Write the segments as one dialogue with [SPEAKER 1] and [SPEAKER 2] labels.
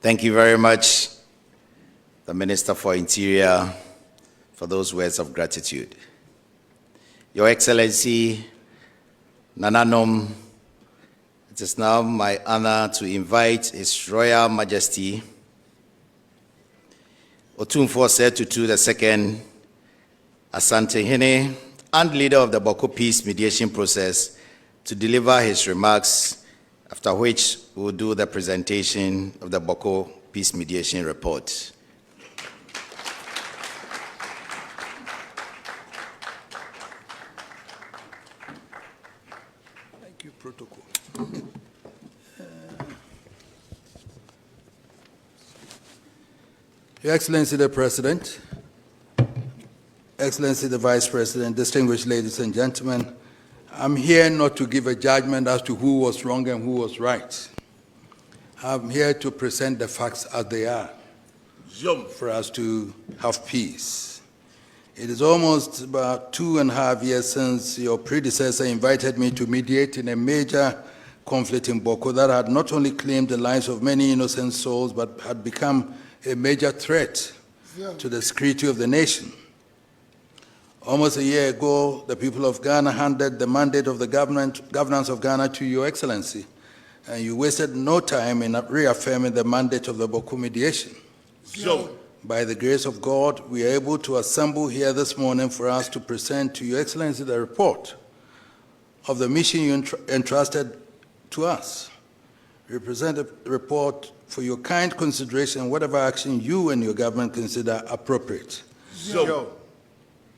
[SPEAKER 1] Thank you very much, the Minister for Interior, for those words of gratitude. Your Excellency, Nananom, it is now my honor to invite His Royal Majesty, Otumfoɔ Tutu II, Asantehene, and leader of the BAWKU peace mediation process, to deliver his remarks, after which we will do the presentation of the BAWKU peace mediation report.
[SPEAKER 2] Thank you, Protocol. Your Excellency the President, Excellency the Vice President, distinguished ladies and gentlemen, I'm here not to give a judgment as to who was wrong and who was right. I'm here to present the facts as they are for us to have peace. It is almost about 2.5 years since your predecessor invited me to mediate in a major conflict in BAWKU that had not only claimed the lives of many innocent souls, but had become a major threat to the security of the nation. Almost a year ago, the people of Ghana handed the mandate of the governance of Ghana to Your Excellency, and you wasted no time in reaffirming the mandate of the BAWKU mediation. By the grace of God, we are able to assemble here this morning for us to present to Your Excellency the report of the mission you entrusted to us. We present a report for your kind consideration, whatever action you and your government consider appropriate.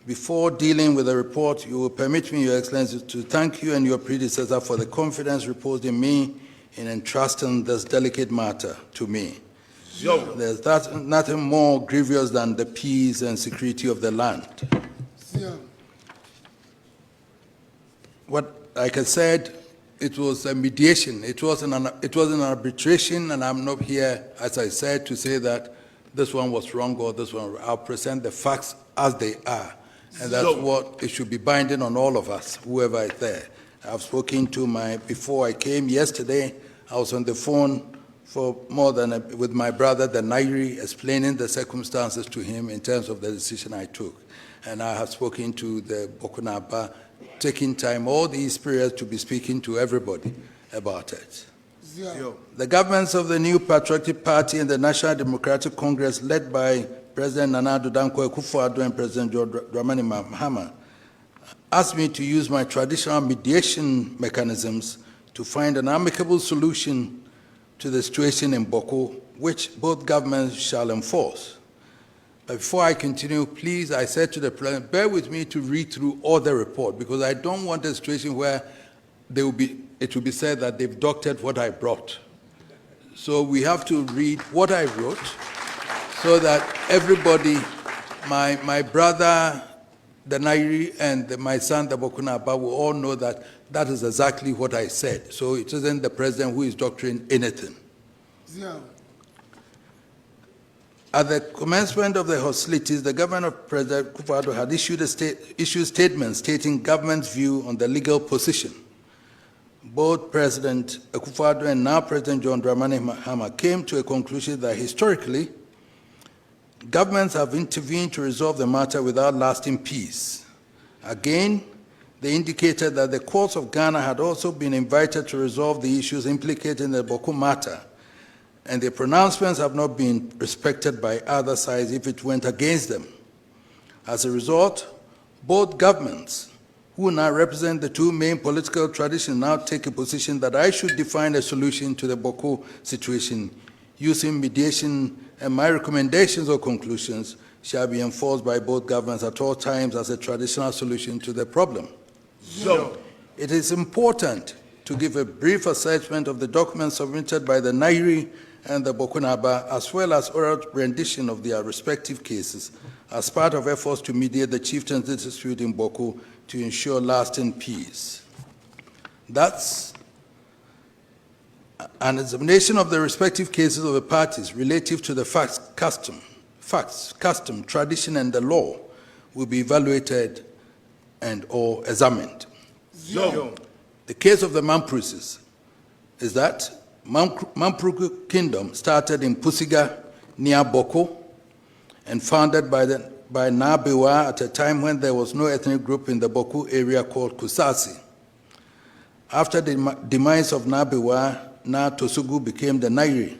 [SPEAKER 2] Before dealing with the report, you will permit me, Your Excellency, to thank you and your predecessor for the confidence reposed in me in entrusting this delicate matter to me. There's nothing more grievous than the peace and security of the land. Like I said, it was a mediation. It wasn't an arbitration, and I'm not here, as I said, to say that this one was wrong or this one. I'll present the facts as they are, and that's what it should be binding on all of us, whoever is there. I've spoken to before I came yesterday, I was on the phone for more than with my brother, the Nairi, explaining the circumstances to him in terms of the decision I took. And I have spoken to the BAWKU, taking time all these periods to be speaking to everybody about it. The governments of the new Patriotic Party and the National Democratic Congress, led by President Nana Akufo-Addo and President John Dramani Mahama, asked me to use my traditional mediation mechanisms to find an amicable solution to the situation in BAWKU, which both governments shall enforce. But before I continue, please, I said to the President, bear with me to read through all the report, because I don't want a situation where it will be said that they've doctored what I brought. So we have to read what I wrote so that everybody, my brother, the Nairi, and my son, the BAWKU, will all know that that is exactly what I said. So it isn't the President who is doctoring anything. At the commencement of the hostilities, the government of President Akufo-Addo had issued statements stating government's view on the legal position. Both President Akufo-Addo and now President John Dramani Mahama came to a conclusion that historically, governments have intervened to resolve the matter without lasting peace. Again, they indicated that the courts of Ghana had also been invited to resolve the issues implicated in the BAWKU matter, and their pronouncements have not been respected by other sides if it went against them. As a result, both governments, who now represent the two main political traditions, now take a position that I should define a solution to the BAWKU situation using mediation, and my recommendations or conclusions shall be enforced by both governments at all times as a traditional solution to the problem. It is important to give a brief assessment of the documents submitted by the Nairi and the BAWKU, as well as oral rendition of their respective cases, as part of efforts to mediate the chieftain's dispute in BAWKU to ensure lasting peace. That's an examination of the respective cases of the parties relative to the facts, custom, tradition, and the law will be evaluated and or examined. The case of the Mampuses is that BAWKU Kingdom started in Pusiga near BAWKU and founded by Nabiwa at a time when there was no ethnic group in the BAWKU area called Kusasi. After the demise of Nabiwa, Na Tosugu became the Nairi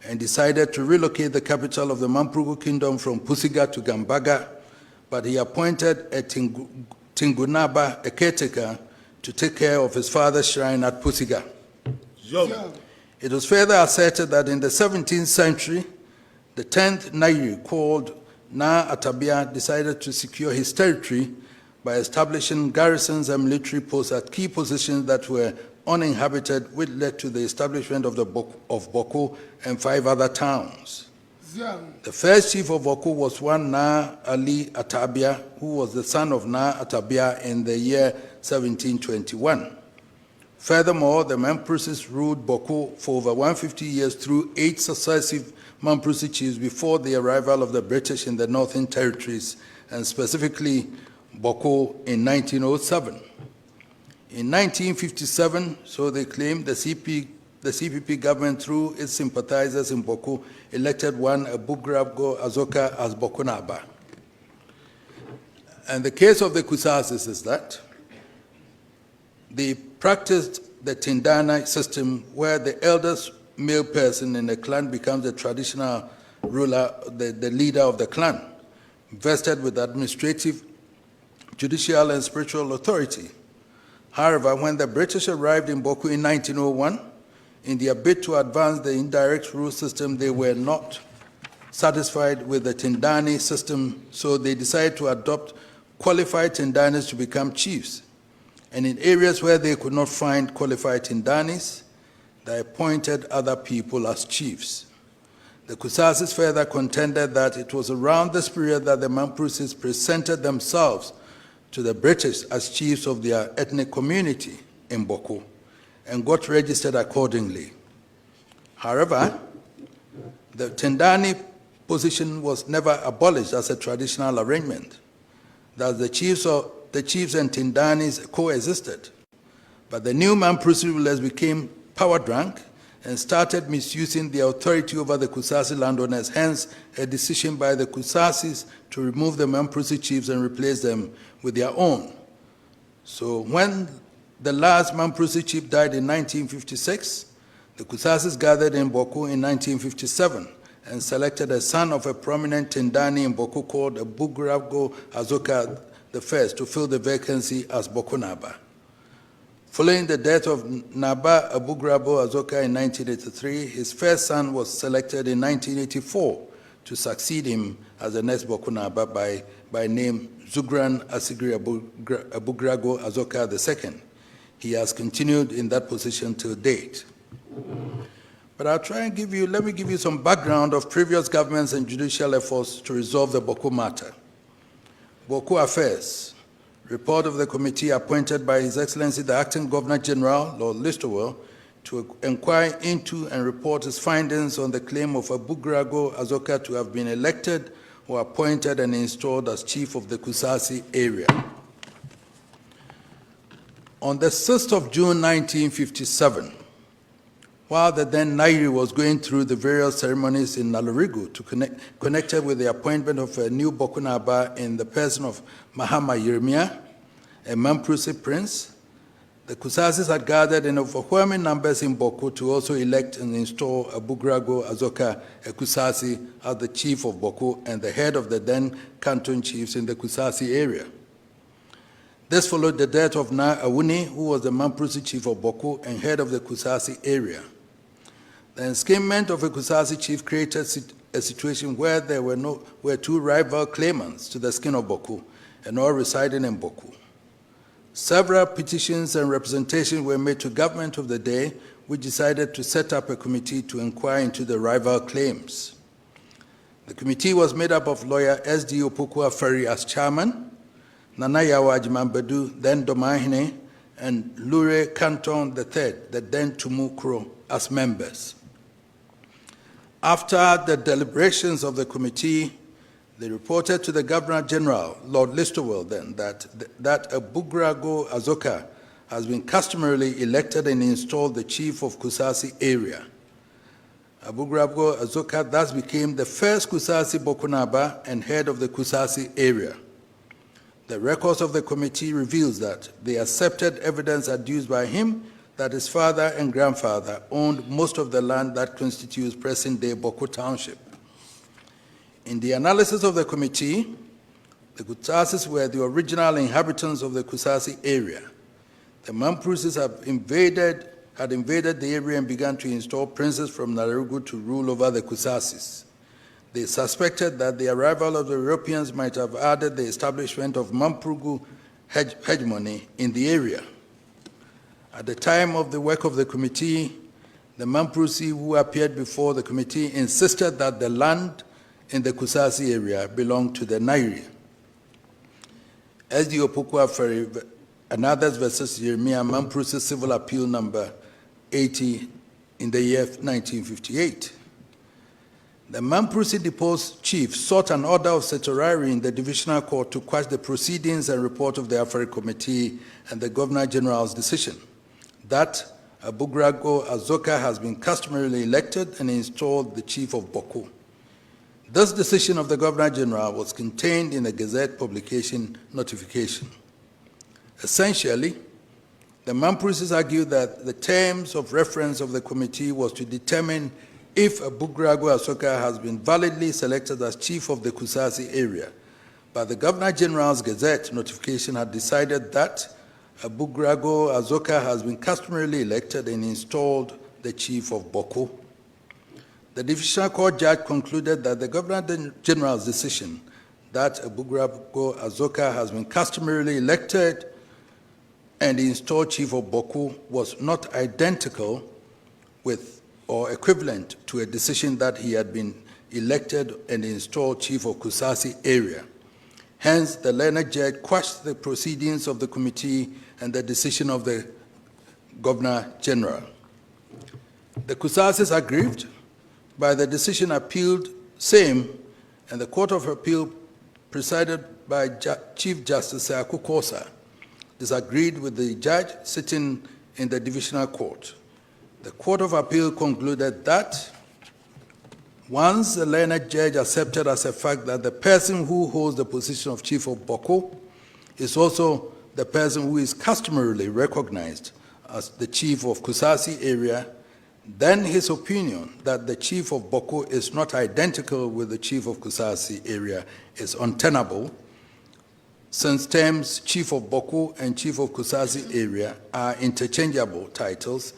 [SPEAKER 2] and decided to relocate the capital of the BAWKU Kingdom from Pusiga to Gambaga, but he appointed a Tingunaba, a caretaker, to take care of his father's shrine at Pusiga. It was further asserted that in the 17th century, the 10th Nairi, called Na Atabia, decided to secure his territory by establishing garrisons and military posts at key positions that were uninhabited, which led to the establishment of BAWKU and 5 other towns. The first chief of BAWKU was one Na Ali Atabia, who was the son of Na Atabia in the year 1721. Furthermore, the Mamprusis ruled BAWKU for over 150 years through 8 successive Mamprusi chiefs before the arrival of the British in the Northern Territories, and specifically BAWKU in 1907. In 1957, so they claim, the CPP government, through its sympathizers in BAWKU, elected one Abugrabo Azoka as BAWKU Naba. And the case of the Kusasis is that they practiced the Tindana system, where the eldest male person in the clan becomes the traditional ruler, the leader of the clan, vested with administrative, judicial, and spiritual authority. However, when the British arrived in BAWKU in 1901, in their bid to advance the indirect rule system, they were not satisfied with the Tindani system, so they decided to adopt qualified Tindanis to become chiefs. And in areas where they could not find qualified Tindanis, they appointed other people as chiefs. The Kusasis further contended that it was around this period that the Mamprusis presented themselves to the British as chiefs of their ethnic community in BAWKU and got registered accordingly. However, the Tindani position was never abolished as a traditional arrangement. Thus, the chiefs and Tindanis coexisted. But the new Mamprusi rulers became power-drunk and started misusing their authority over the Kusasi landowners, hence a decision by the Kusasis to remove the Mamprusi chiefs and replace them with their own. So when the last Mamprusi chief died in 1956, the Kusasis gathered in BAWKU in 1957 and selected a son of a prominent Tindani in BAWKU called Abugrabo Azoka I to fill the vacancy as BAWKU Naba. Following the death of Naba Abugrabo Azoka in 1983, his first son was selected in 1984 to succeed him as the next BAWKU Naba by name Zugran Asigri Abugrago Azoka II. He has continued in that position till date. But I'll try and let me give you some background of previous governments and judicial efforts to resolve the BAWKU matter. BAWKU Affairs. Report of the committee appointed by His Excellency the Acting Governor General, Lord Listowel, to inquire into and report his findings on the claim of Abugrago Azoka to have been elected or appointed and installed as chief of the Kusasi area. On the 6th of June 1957, while the then Nairi was going through the various ceremonies in Nalurigu connected with the appointment of a new BAWKU Naba in the person of Mahama Yeremia, a Mamprusi prince, the Kusasis had gathered in overwhelming numbers in BAWKU to also elect and install Abugrago Azoka, a Kusasi, as the chief of BAWKU and the head of the then canton chiefs in the Kusasi area. This followed the death of Na Awuni, who was the Mamprusi chief of BAWKU and head of the Kusasi area. The enskinment of a Kusasi chief created a situation where there were two rival claimants to the skin of BAWKU, and all residing in BAWKU. Several petitions and representations were made to government of the day, which decided to set up a committee to inquire into the rival claims. The committee was made up of lawyer S.D. Opoku Afari as chairman, Nana Yawa Ajimambedu, then Domahine, and Lure Canton III, the then Tumukro, as members. After the deliberations of the committee, they reported to the Governor General, Lord Listowel, then, that Abugrago Azoka has been customarily elected and installed the chief of Kusasi area. Abugrago Azoka thus became the first Kusasi Bokunaba and head of the Kusasi area. The records of the committee reveals that they accepted evidence adduced by him that his father and grandfather owned most of the land that constitutes present-day BAWKU Township. In the analysis of the committee, the Kusasis were the original inhabitants of the Kusasi area. The Mamprusis had invaded the area and began to install princes from Narugu to rule over the Kusasis. They suspected that the arrival of the Europeans might have added the establishment of Mamprugu hegemony in the area. At the time of the work of the committee, the Mamprusi who appeared before the committee insisted that the land in the Kusasi area belonged to the Nairi. SD Opokwa Ferry and others versus Jeremiah Mamprusi Civil Appeal number 80 in the year 1958. The Mamprusi deposed chief sought an order of certiorari in the divisional court to quash the proceedings and report of the Afari Committee and the Governor General's decision that Abugrago Azoka has been customarily elected and installed the chief of BAWKU. This decision of the Governor General was contained in a Gazette publication notification. Essentially, the Mamprusis argued that the terms of reference of the committee was to determine if Abugrago Azoka has been validly selected as chief of the Kusasi area, but the Governor General's Gazette notification had decided that Abugrago Azoka has been customarily elected and installed the chief of BAWKU. The Divisional Court judge concluded that the Governor General's decision that Abugrago Azoka has been customarily elected and installed chief of BAWKU was not identical with or equivalent to a decision that he had been elected and installed chief of Kusasi area. Hence, the learned judge quashed the proceedings of the committee and the decision of the Governor General. The Kusasis aggrieved by the decision appealed same, and the Court of Appeal presided by Chief Justice Akukosa disagreed with the judge sitting in the Divisional Court. The Court of Appeal concluded that once the learned judge accepted as a fact that the person who holds the position of Chief of BAWKU is also the person who is customarily recognized as the Chief of Kusasi area, then his opinion that the Chief of BAWKU is not identical with the Chief of Kusasi area is untenable, since terms Chief of BAWKU and Chief of Kusasi area are interchangeable titles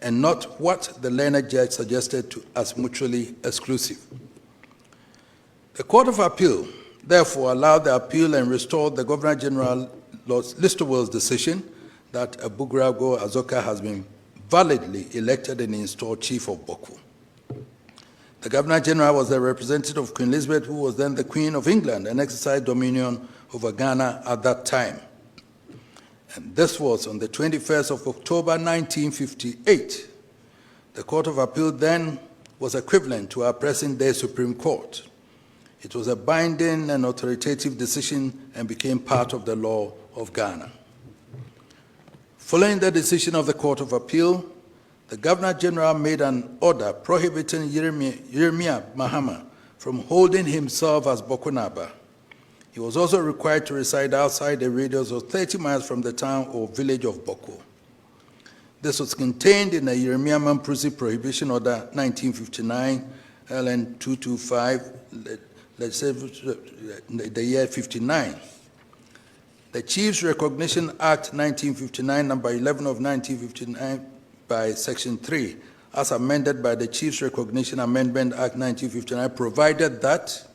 [SPEAKER 2] and not what the learned judge suggested as mutually exclusive. The Court of Appeal therefore allowed the appeal and restored the Governor General Lord Listowell's decision that Abugrago Azoka has been validly elected and installed Chief of BAWKU. The Governor General was the representative of Queen Elizabeth, who was then the Queen of England and exercised dominion over Ghana at that time. And this was on the 21st of October 1958. The Court of Appeal then was equivalent to our present-day Supreme Court. It was a binding and authoritative decision and became part of the law of Ghana. Following the decision of the Court of Appeal, the Governor General made an order prohibiting Jeremiah Mahama from holding himself as Bokunaba. He was also required to reside outside a radius of 30 miles from the town or village of BAWKU. This was contained in the Jeremiah Mamprusi Prohibition Order 1959, LN 225, let's say the year 59. The Chiefs Recognition Act 1959, number 11 of 1959, by Section 3, as amended by the Chiefs Recognition Amendment Act 1959, provided that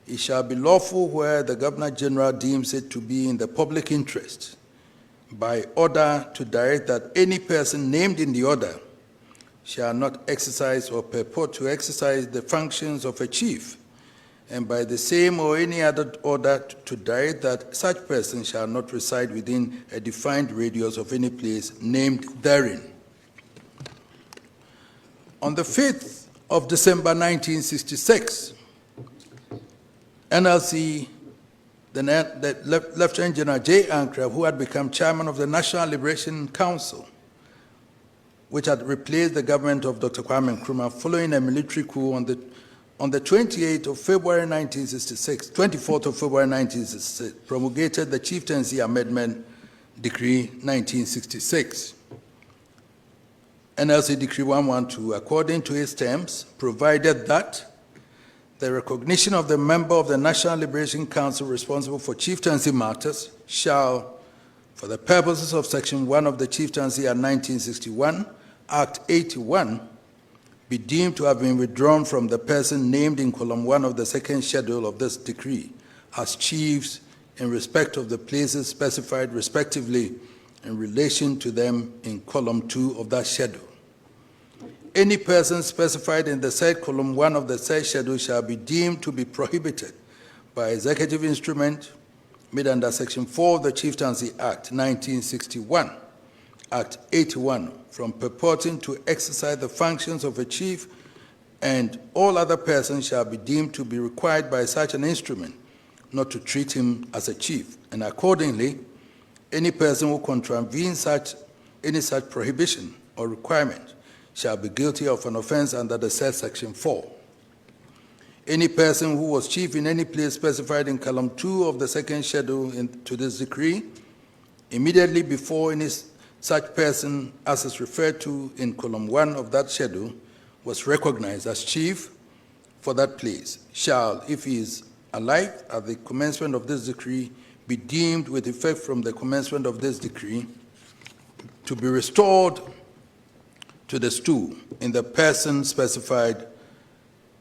[SPEAKER 2] it shall be lawful where the Governor General deems it to be in the public interest, by order to direct that any person named in the order shall not exercise or purport to exercise the functions of a chief, and by the same or any other order to direct that such person shall not reside within a defined radius of any place named therein. On the 5th of December 1966, NLC Lieutenant General J. Ankra, who had become chairman of the National Liberation Council, which had replaced the government of Dr. Kwame Nkrumah following a military coup on the 24th of February 1966, promulgated the Chieftaincy Amendment Decree 1966. NLC Decree 112, according to its terms, provided that the recognition of the member of the National Liberation Council responsible for chieftaincy matters shall, for the purposes of Section 1 of the Chieftaincy Act 1961, Act 81, be deemed to have been withdrawn from the person named in column 1 of the second schedule of this decree as chiefs in respect of the places specified respectively in relation to them in column 2 of that schedule. Any person specified in the said column 1 of the said schedule shall be deemed to be prohibited by executive instrument made under Section 4 of the Chieftaincy Act 1961, Act 81, from purporting to exercise the functions of a chief, and all other persons shall be deemed to be required by such an instrument not to treat him as a chief. And accordingly, any person who contravenes any such prohibition or requirement shall be guilty of an offense under the said Section 4. Any person who was chief in any place specified in column 2 of the second schedule to this decree, immediately before any such person as is referred to in column 1 of that schedule was recognized as chief for that place, shall, if he is alive at the commencement of this decree, be deemed with effect from the commencement of this decree to be restored to the stool in the person specified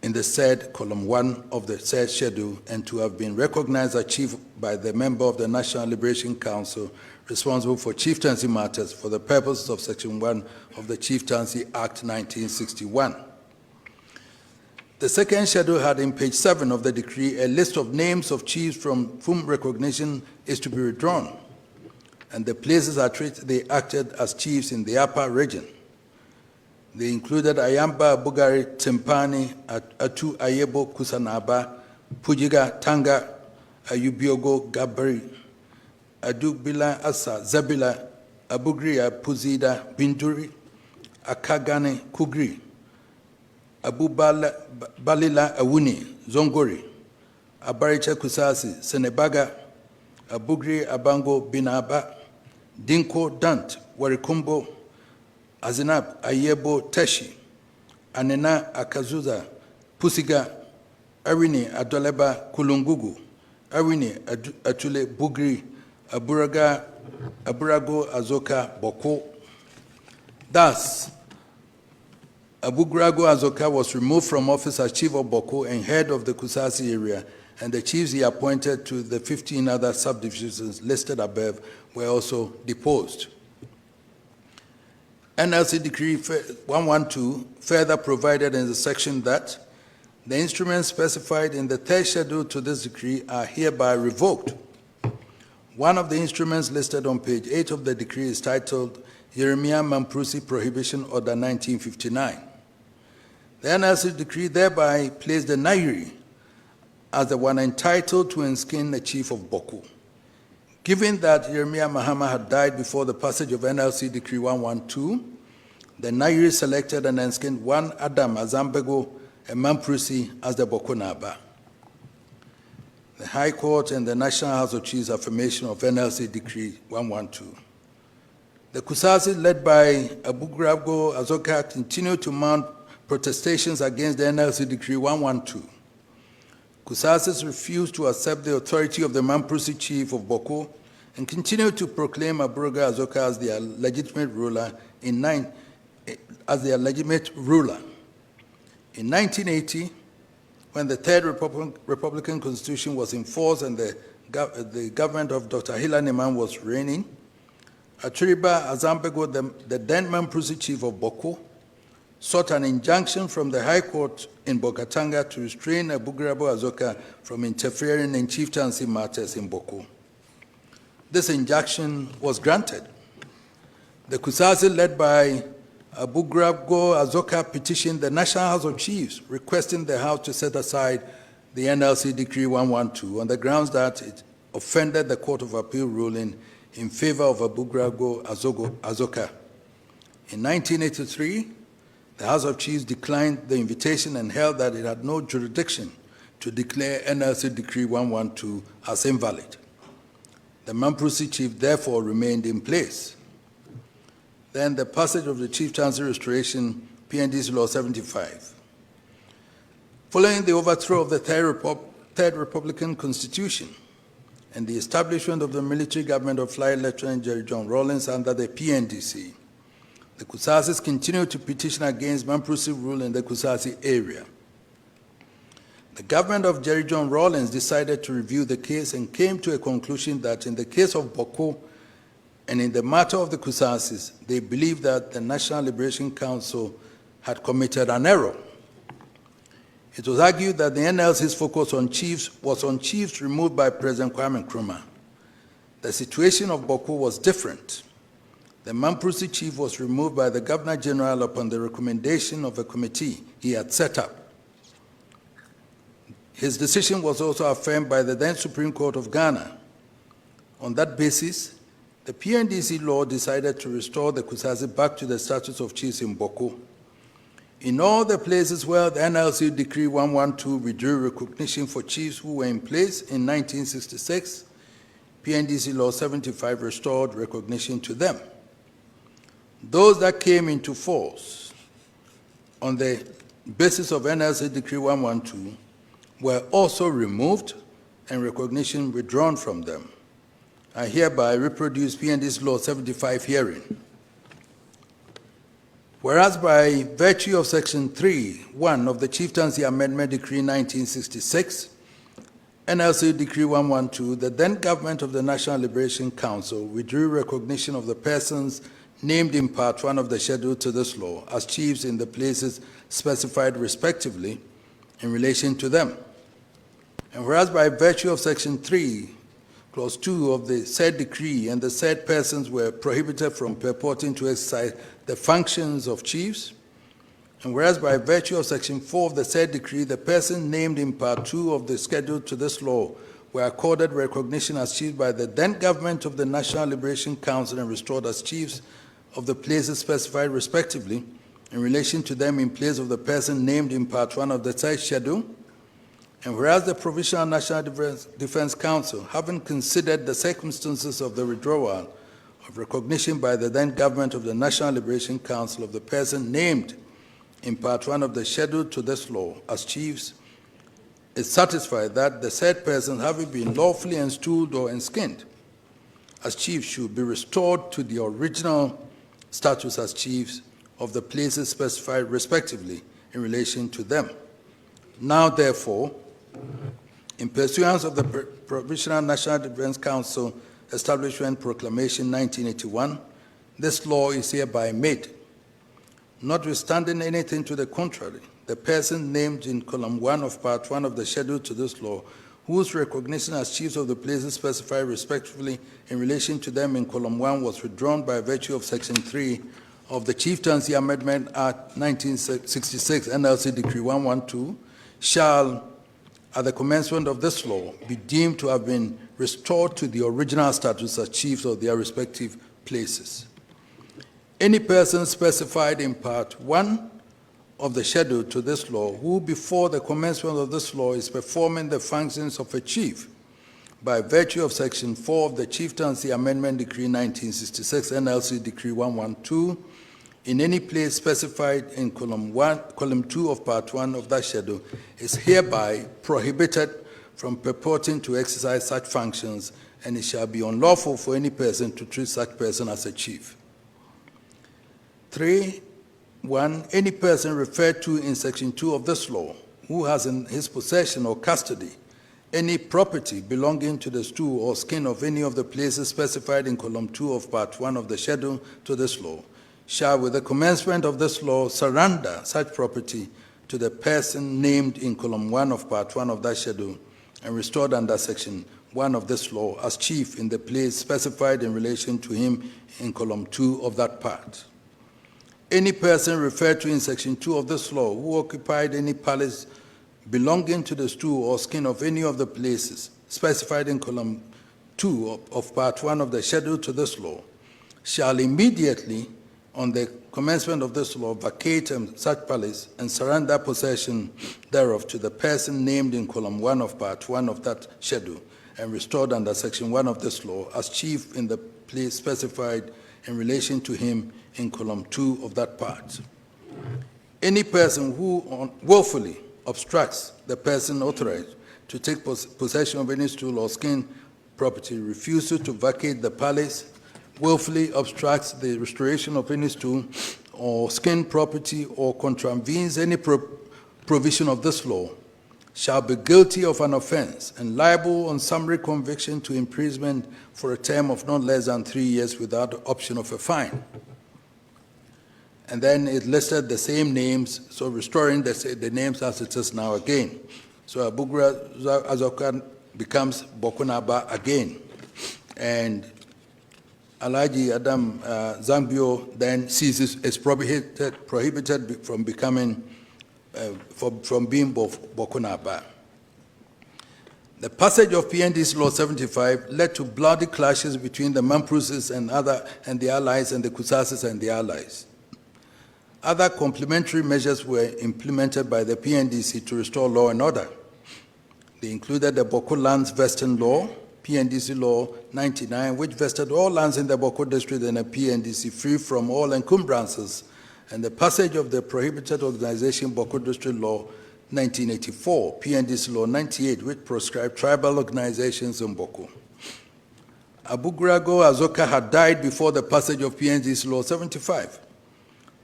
[SPEAKER 2] in the said column 1 of the said schedule, and to have been recognized as chief by the member of the National Liberation Council responsible for chieftaincy matters for the purposes of Section 1 of the Chieftaincy Act 1961. The second schedule had in page 7 of the decree a list of names of chiefs from whom recognition is to be withdrawn, and the places at which they acted as chiefs in the upper region. They included Ayamba, Bugari, Timpani, Atu Ayebo, Kusanaba, Pujiga, Tanga, Ayubiogo, Gabari, Adubila, Asa, Zabila, Abugria, Puzida, Binduri, Akagane, Kugri, Abu Balila, Awuni, Zongori, Abaricha Kusasi, Senebaga, Abugri, Abango, Binaba, Dinko, Dant, Warikumbo, Azinab, Ayebo, Teshi, Anena, Akazuza, Pusiga, Arini, Adoleba, Kulungugu, Arini, Atule, Bugri, Aburago, Azoka, BAWKU. Thus, Abugrago Azoka was removed from office as chief of BAWKU and head of the Kusasi area, and the chiefs he appointed to the 15 other subdivisions listed above were also deposed. NLC Decree 112 further provided in the section that the instruments specified in the third schedule to this decree are hereby revoked. One of the instruments listed on page 8 of the decree is titled Jeremiah Mamprusi Prohibition Order 1959. The NLC decree thereby placed the Nairi as the one entitled to enskin the chief of BAWKU. Given that Jeremiah Mahama had died before the passage of NLC Decree 112, the Nairi selected and enskinned one Adam Azambego and Mamprusi as the BAWKU Naba. The High Court and the National House of Chiefs affirmation of NLC Decree 112. The Kusasi, led by Abugrago Azoka, continued to mount protestations against the NLC Decree 112. Kusasis refused to accept the authority of the Mamprusi chief of BAWKU and continued to proclaim Abugrago Azoka as their legitimate ruler In 1980, when the Third Republican Constitution was in force and the government of Dr. Hila Neman was reigning, Aturiba Azambego, the then Mamprusi chief of BAWKU, sought an injunction from the High Court in Bokatanga to restrain Abugrago Azoka from interfering in chieftaincy matters in BAWKU. This injunction was granted. The Kusasi, led by Abugrago Azoka, petitioned the National House of Chiefs, requesting the House to set aside the NLC Decree 112 on the grounds that offended the Court of Appeal ruling in favor of Abugrago Azoka. In 1983, the House of Chiefs declined the invitation and held that it had no jurisdiction to declare NLC Decree 112 as invalid. The Mamprose chief therefore remained in place. Then the passage of the Chief Chancery Restoration, PNDC Law 75. Following the overthrow of the Third Republican Constitution and the establishment of the military government of Fly Lieutenant Jerry John Rawlings under the PNDC, the Kusasis continued to petition against Mamprose rule in the Kusasi area. The government of Jerry John Rawlings decided to review the case and came to a conclusion that in the case of BAWKU and in the matter of the Kusasis, they believed that the National Liberation Council had committed an error. It was argued that the NLC's focus was on chiefs removed by President Kwame Nkrumah. The situation of BAWKU was different. The Mamprose chief was removed by the Governor General upon the recommendation of a committee he had set up. His decision was also affirmed by the then Supreme Court of Ghana. On that basis, the PNDC law decided to restore the Kusasi back to the status of chiefs in BAWKU. In all the places where the NLC Decree 112 withdrew recognition for chiefs who were in place in 1966, PNDC Law 75 restored recognition to them. Those that came into force on the basis of NLC Decree 112 were also removed and recognition withdrawn from them. I hereby reproduce PNDC Law 75 herein. Whereas by virtue of Section 3(1) of the Chieftaincy Amendment Decree 1966, NLC Decree 112, the then government of the National Liberation Council withdrew recognition of the persons named in Part 1 of the schedule to this law as chiefs in the places specified respectively in relation to them. And whereas by virtue of Section 3, Clause 2 of the said decree and the said persons were prohibited from purporting to exercise the functions of chiefs, and whereas by virtue of Section 4 of the said decree, the persons named in Part 2 of the schedule to this law were accorded recognition as chiefs by the then government of the National Liberation Council and restored as chiefs of the places specified respectively in relation to them in place of the person named in Part 1 of the said schedule. And whereas the Provisional National Defense Council, having considered the circumstances of the withdrawal of recognition by the then government of the National Liberation Council of the person named in Part 1 of the schedule to this law as chiefs, is satisfied that the said persons having been lawfully installed or enskinned as chiefs should be restored to the original status as chiefs of the places specified respectively in relation to them. Now, therefore, in pursuance of the Provisional National Defense Council Establishment Proclamation 1981, this law is hereby made. Notwithstanding anything to the contrary, the person named in Column 1 of Part 1 of the schedule to this law, whose recognition as chiefs of the places specified respectively in relation to them in Column 1 was withdrawn by virtue of Section 3 of the Chieftaincy Amendment Act 1966, NLC Decree 112, shall, at the commencement of this law, be deemed to have been restored to the original status as chiefs of their respective places. Any person specified in Part 1 of the schedule to this law, who before the commencement of this law is performing the functions of a chief by virtue of Section 4 of the Chieftaincy Amendment Decree 1966, NLC Decree 112, in any place specified in Column 2 of Part 1 of that schedule, is hereby prohibited from purporting to exercise such functions, and it shall be unlawful for any person to treat such person as a chief. 3(1) Any person referred to in Section 2 of this law, who has in his possession or custody any property belonging to the stool or skin of any of the places specified in Column 2 of Part 1 of the schedule to this law, shall, with the commencement of this law, surrender such property to the person named in Column 1 of Part 1 of that schedule and restored under Section 1 of this law as chief in the place specified in relation to him in Column 2 of that part. Any person referred to in Section 2 of this law who occupied any palace belonging to the stool or skin of any of the places specified in Column 2 of Part 1 of the schedule to this law, shall immediately, on the commencement of this law, vacate such palace and surrender possession thereof to the person named in column 1 of Part 1 of that schedule, and restored under Section 1 of this law as chief in the place specified in relation to him in column 2 of that part. Any person who willfully obstructs the person authorized to take possession of any stool or skin property, refuses to vacate the palace, willfully obstructs the restoration of any stool or skin property, or contravenes any provision of this law, shall be guilty of an offense and liable on summary conviction to imprisonment for a term of not less than 3 years without the option of a fine. And then it listed the same names, so restoring the names as it is now again. So Abugra Azoka becomes BAWKU Naba again. And Alhaji Adam Zambio then ceases, is prohibited from becoming, from being BAWKU Naba. The passage of PNDC Law 75 led to bloody clashes between the Mampruses and the allies, and the Kusasis and the allies. Other complementary measures were implemented by the PNDC to restore law and order. They included the BAWKU Lands Vesting Law, PNDC Law 99, which vested all lands in the BAWKU district and a PNDC free from all encumbrances, and the passage of the Prohibited Organization BAWKU District Law 1984, PNDC Law 98, which proscribed tribal organizations in BAWKU. Abugrago Azoka had died before the passage of PNDC Law 75.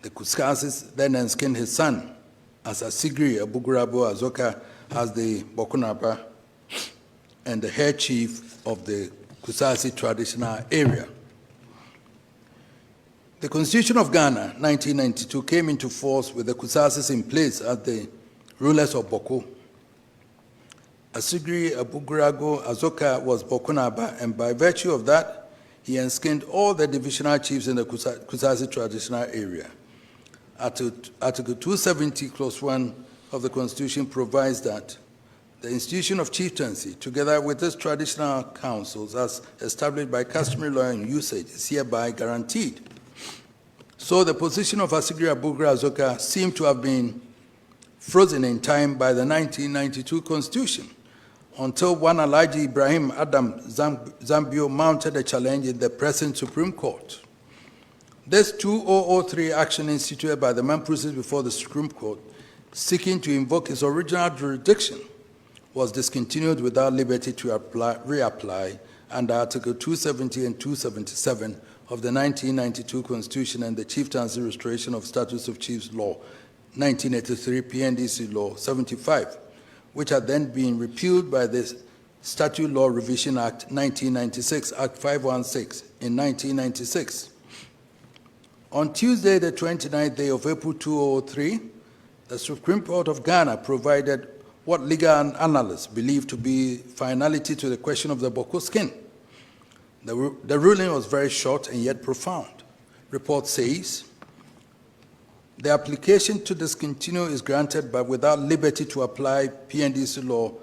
[SPEAKER 2] The Kuskasis then enskined his son as Asigri Abugrago Azoka as the BAWKU Naba and the head chief of the Kusasi traditional area. The Constitution of Ghana, 1992, came into force with the Kusasis in place as the rulers of BAWKU. Asigri Abugrago Azoka was BAWKU Naba, and by virtue of that, he enskinned all the divisional chiefs in the Kusasi traditional area. Article 270, Clause 1 of the Constitution provides that the institution of chieftaincy, together with its traditional councils, as established by customary law and usage, is hereby guaranteed. So the position of Asigri Abugra Azoka seemed to have been frozen in time by the 1992 Constitution, until one Alhaji Ibrahim Adam Zambio mounted a challenge in the present Supreme Court. This 2003 action instituted by the Mampruses before the Supreme Court, seeking to invoke its original jurisdiction, was discontinued without liberty to reapply under Article 270 and 277 of the 1992 Constitution and the Chieftaincy Restoration of Status of Chiefs Law 1983, PNDC Law 75, which had then been repealed by the Statute Law Revision Act 1996, Act 516, in 1996. On Tuesday, the 29th day of April 2003, the Supreme Court of Ghana provided what legal analysts believe to be finality to the question of the BAWKU skin. The ruling was very short and yet profound. Report says, the application to discontinue is granted, but without liberty to apply PNDC law,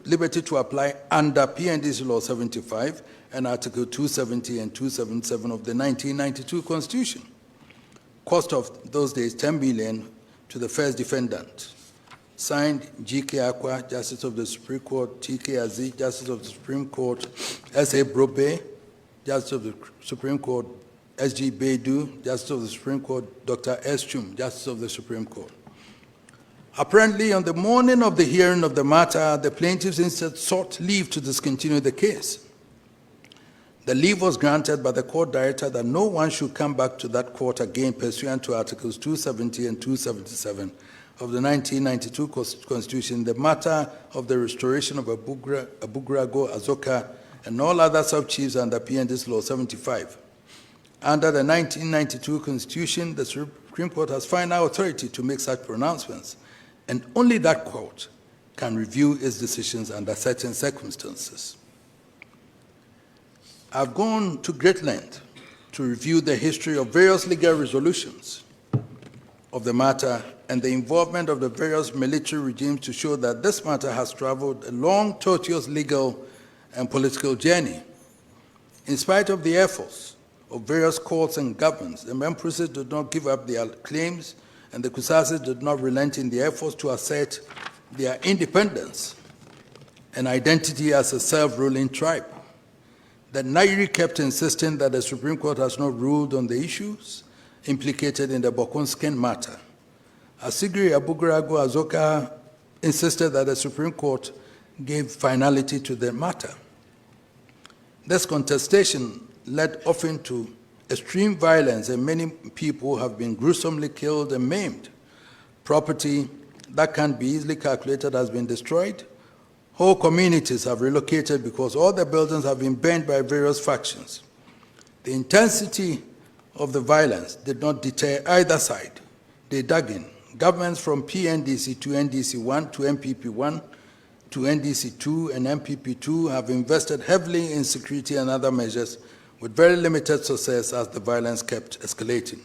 [SPEAKER 2] liberty to apply under PNDC Law 75 and Article 270 and 277 of the 1992 Constitution. Cost of those days, 10 million to the first defendant. Signed, G.K. Akwa, Justice of the Supreme Court, T.K. Aziz, Justice of the Supreme Court, S.A. Brobe, Justice of the Supreme Court, S.G. Beidou, Justice of the Supreme Court, Dr. S. Chum, Justice of the Supreme Court. Apparently, on the morning of the hearing of the matter, the plaintiffs instead sought leave to discontinue the case. The leave was granted by the court director that no one should come back to that court again pursuant to Articles 270 and 277 of the 1992 Constitution, the matter of the restoration of Abugrago Azoka and all other sub-chiefs under PNDC Law 75. Under the 1992 Constitution, the Supreme Court has final authority to make such pronouncements, and only that court can review its decisions under certain circumstances. I've gone to great length to review the history of various legal resolutions of the matter and the involvement of the various military regimes to show that this matter has traveled a long, tortuous legal and political journey. In spite of the efforts of various courts and governments, the Mamproses did not give up their claims, and the Kusasis did not relent in their efforts to assert their independence and identity as a self-ruling tribe. The Nairi kept insisting that the Supreme Court has not ruled on the issues implicated in the BAWKU skin matter. Asigri Abugarago Azoka insisted that the Supreme Court gave finality to the matter. This contestation led often to extreme violence, and many people have been gruesomely killed and maimed. Property that can't be easily calculated has been destroyed. Whole communities have relocated because all the buildings have been burned by various factions. The intensity of the violence did not deter either side. They dug in. Governments from PNDC to NDC-1 to MPP-1 to NDC-2 and MPP-2 have invested heavily in security and other measures with very limited success as the violence kept escalating.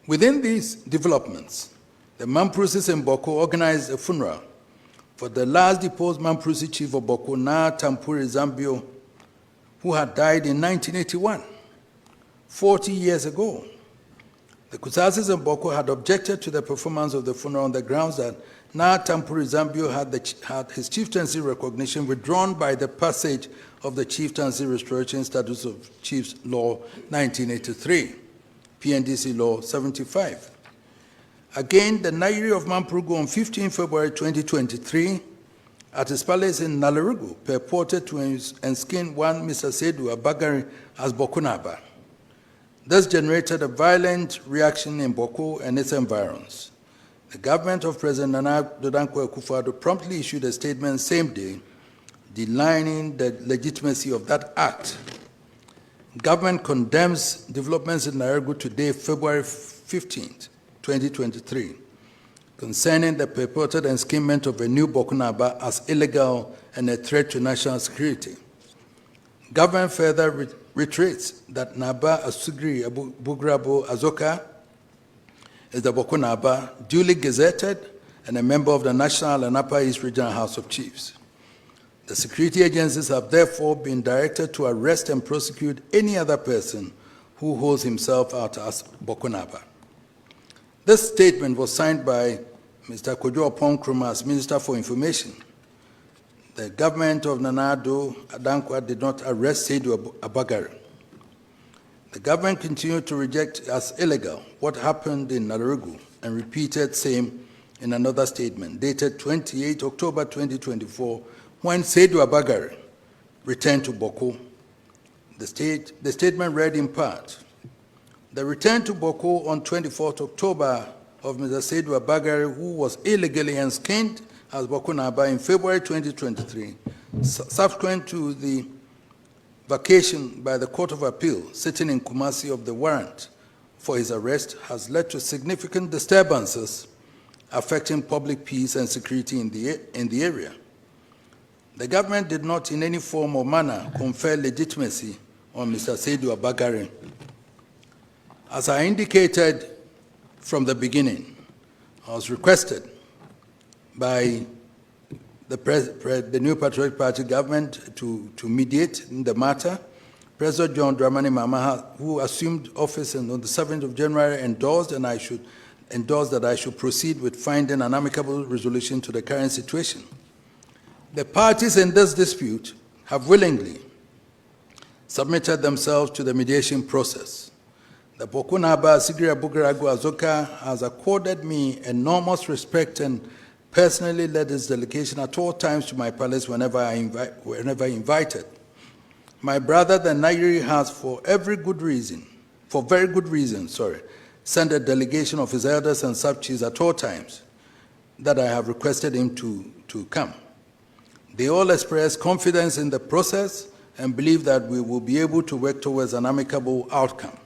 [SPEAKER 2] Within these developments, the Mamproses in BAWKU organized a funeral for the last deposed Mamprose chief of BAWKU, Na Tampuri Zambio, who had died in 1981, 40 years ago. The Kusasis in BAWKU had objected to the performance of the funeral on the grounds that Na Tampuri Zambio had his chieftaincy recognition withdrawn by the passage of the Chieftaincy Restoration Status of Chiefs Law 1983, PNDC Law 75. Again, the Nairi of Mampurugu on 15 February 2023 at his palace in Nalarugu purported to enskin one Mr. Seydou Abagari as Bokunaba. This generated a violent reaction in BAWKU and its environs. The government of President Nana Dankwa Akufo-Addo promptly issued a statement same day denying the legitimacy of that act. Government condemns developments in Nalarugu today, February 15, 2023, concerning the purported enskinment of a new Bokunaba as illegal and a threat to national security. Government further reiterates that Naba Asugri Bugrabo Azoka is the Bokunaba, duly gazetted and a member of the National and Upper East Regional House of Chiefs. The security agencies have therefore been directed to arrest and prosecute any other person who holds himself out as Bokunaba. This statement was signed by Mr. Kojo Oponkroma as Minister for Information. The government of Nana Addo Dankwa did not arrest Seydou Abagari. The government continued to reject as illegal what happened in Nalarugu and repeated same in another statement dated 28 October 2024 when Seydou Abagari returned to BAWKU. The statement read in part, the return to BAWKU on 24th October of Mr. Seydou Abagari, who was illegally enskinned as Bokunaba in February 2023, subsequent to the vacation by the Court of Appeal sitting in Kumasi of the warrant for his arrest, has led to significant disturbances affecting public peace and security in the area. The government did not in any form or manner confer legitimacy on Mr. Seydou Abagari. As I indicated from the beginning, I was requested by the New Patriotic Party government to mediate in the matter. President John Dramani Mahama, who assumed office on the 7th of January, endorsed that I should proceed with finding an amicable resolution to the current situation. The parties in this dispute have willingly submitted themselves to the mediation process. The Bokunaba Sigiri Abugaragu Azoka has accorded me enormous respect and personally led his delegation at all times to my palace whenever invited. My brother, the Nairi, has for very good reason, sent a delegation of his elders and sub-chiefs at all times that I have requested him to come. They all express confidence in the process and believe that we will be able to work towards an amicable outcome.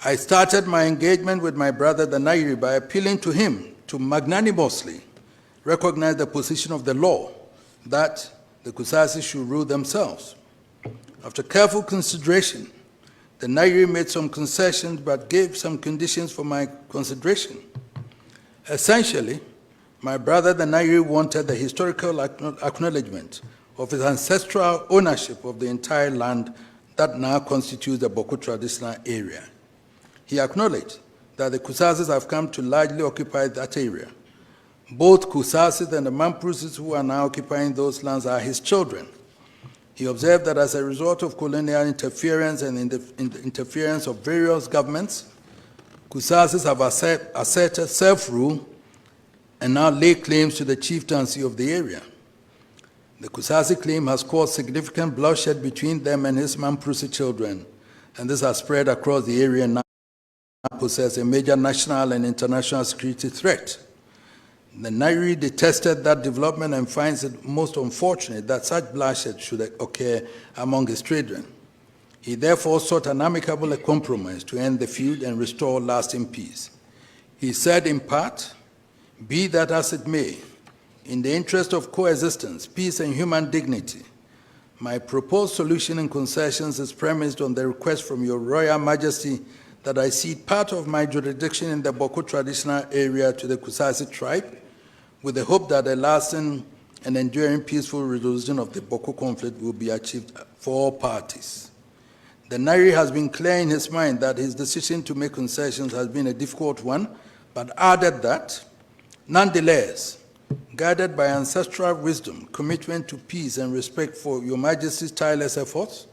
[SPEAKER 2] I started my engagement with my brother, the Nairi, by appealing to him to magnanimously recognize the position of the law that the Kusasis should rule themselves. After careful consideration, the Nairi made some concessions but gave some conditions for my consideration. Essentially, my brother, the Nairi, wanted the historical acknowledgement of his ancestral ownership of the entire land that now constitutes the BAWKU traditional area. He acknowledged that the Kusasis have come to largely occupy that area. Both Kusasis and the Mamprusis who are now occupying those lands are his children. He observed that as a result of colonial interference and interference of various governments, Kusasis have asserted self-rule and now lay claims to the chieftaincy of the area. The Kusasi claim has caused significant bloodshed between them and his Mamprusi children, and this has spread across the area and now poses a major national and international security threat. The Nairi detested that development and finds it most unfortunate that such bloodshed should occur among his children. He therefore sought an amicable compromise to end the feud and restore lasting peace. He said in part, "Be that as it may, in the interest of coexistence, peace, and human dignity, my proposed solution and concessions is premised on the request from your Royal Majesty that I cede part of my jurisdiction in the BAWKU traditional area to the Kusasi tribe, with the hope that a lasting and enduring peaceful resolution of the BAWKU conflict will be achieved for all parties." The Nairi has been clear in his mind that his decision to make concessions has been a difficult one, but added that, nonetheless, guided by ancestral wisdom, commitment to peace, and respect for your Majesty's tireless efforts,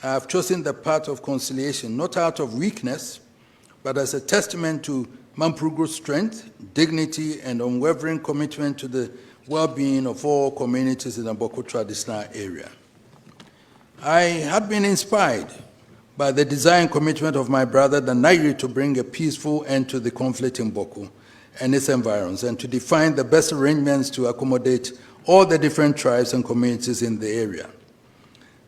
[SPEAKER 2] I have chosen the path of conciliation, not out of weakness, but as a testament to Mampurugu's strength, dignity, and unwavering commitment to the well-being of all communities in the BAWKU traditional area. I had been inspired by the desire and commitment of my brother, the Nairi, to bring a peaceful end to the conflict in BAWKU and its environs, and to define the best arrangements to accommodate all the different tribes and communities in the area.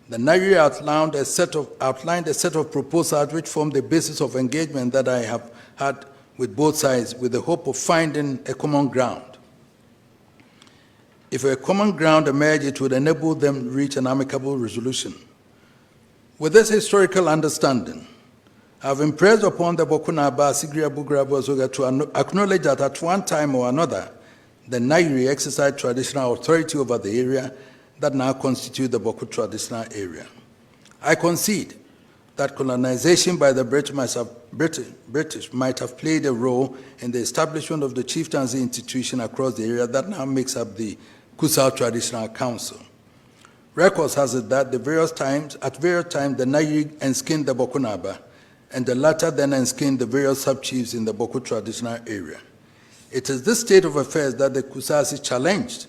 [SPEAKER 2] The Nairi outlined a set of proposals which form the basis of engagement that I have had with both sides, with the hope of finding a common ground. If a common ground emerged, it would enable them to reach an amicable resolution. With this historical understanding, I have impressed upon the BAWKU Naba, Sigria Bugrabu Azoga to acknowledge that at one time or another, the Nairi exercised traditional authority over the area that now constitute the BAWKU traditional area. I concede that colonization by the British might have played a role in the establishment of the chieftaincy institution across the area that now makes up the Kusal Traditional Council. Records has it that at various times, the Nairi enskinned the BAWKU Naba, and the latter then enskinned the various sub-chiefs in the BAWKU traditional area. It is this state of affairs that the Kusasi challenged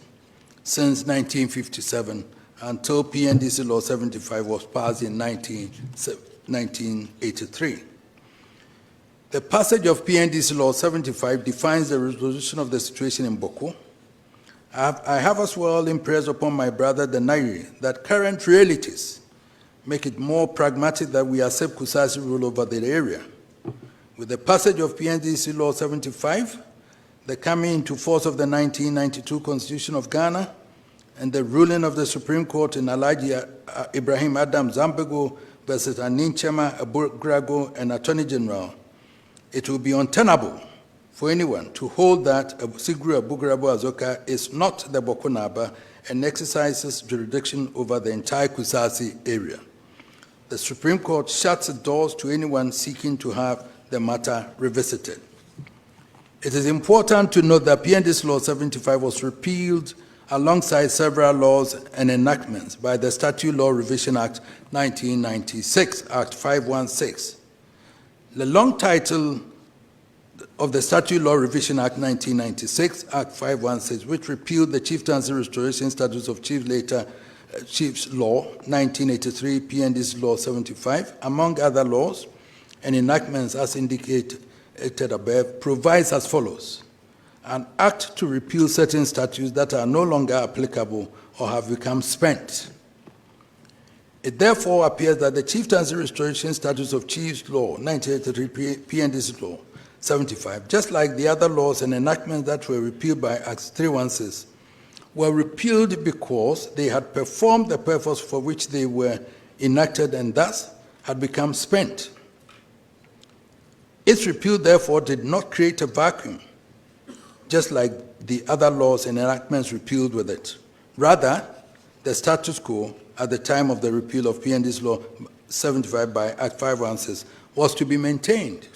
[SPEAKER 2] since 1957 until PNDC Law 75 was passed in 1983. The passage of PNDC Law 75 defines the resolution of the situation in BAWKU. I have as well impressed upon my brother, the Nairi, that current realities make it more pragmatic that we accept Kusasi rule over the area. With the passage of PNDC Law 75, the coming into force of the 1992 Constitution of Ghana, and the ruling of the Supreme Court in Alhaji Ibrahim Adam Zambego versus Aninchema Abugrago and Attorney General, it will be untenable for anyone to hold that Sigru Abugrabo Azoka is not the BAWKU Naba and exercises jurisdiction over the entire Kusasi area. The Supreme Court shuts its doors to anyone seeking to have the matter revisited. It is important to note that PNDC Law 75 was repealed alongside several laws and enactments by the Statute Law Revision Act 1996, Act 516. The long title of the Statute Law Revision Act 1996, Act 516, which repealed the Chieftaincy Restoration Statutes of Chiefs, later Chiefs Law 1983, PNDC Law 75, among other laws and enactments as indicated above, provides as follows: an act to repeal certain statutes that are no longer applicable or have become spent. It therefore appears that the Chieftaincy Restoration Statutes of Chiefs Law 1983, PNDC Law 75, just like the other laws and enactments that were repealed by Act 316, were repealed because they had performed the purpose for which they were enacted and thus had become spent. Its repeal, therefore, did not create a vacuum, just like the other laws and enactments repealed with it. Rather, the status quo at the time of the repeal of PND's Law 75 by Act 516 was to be maintained.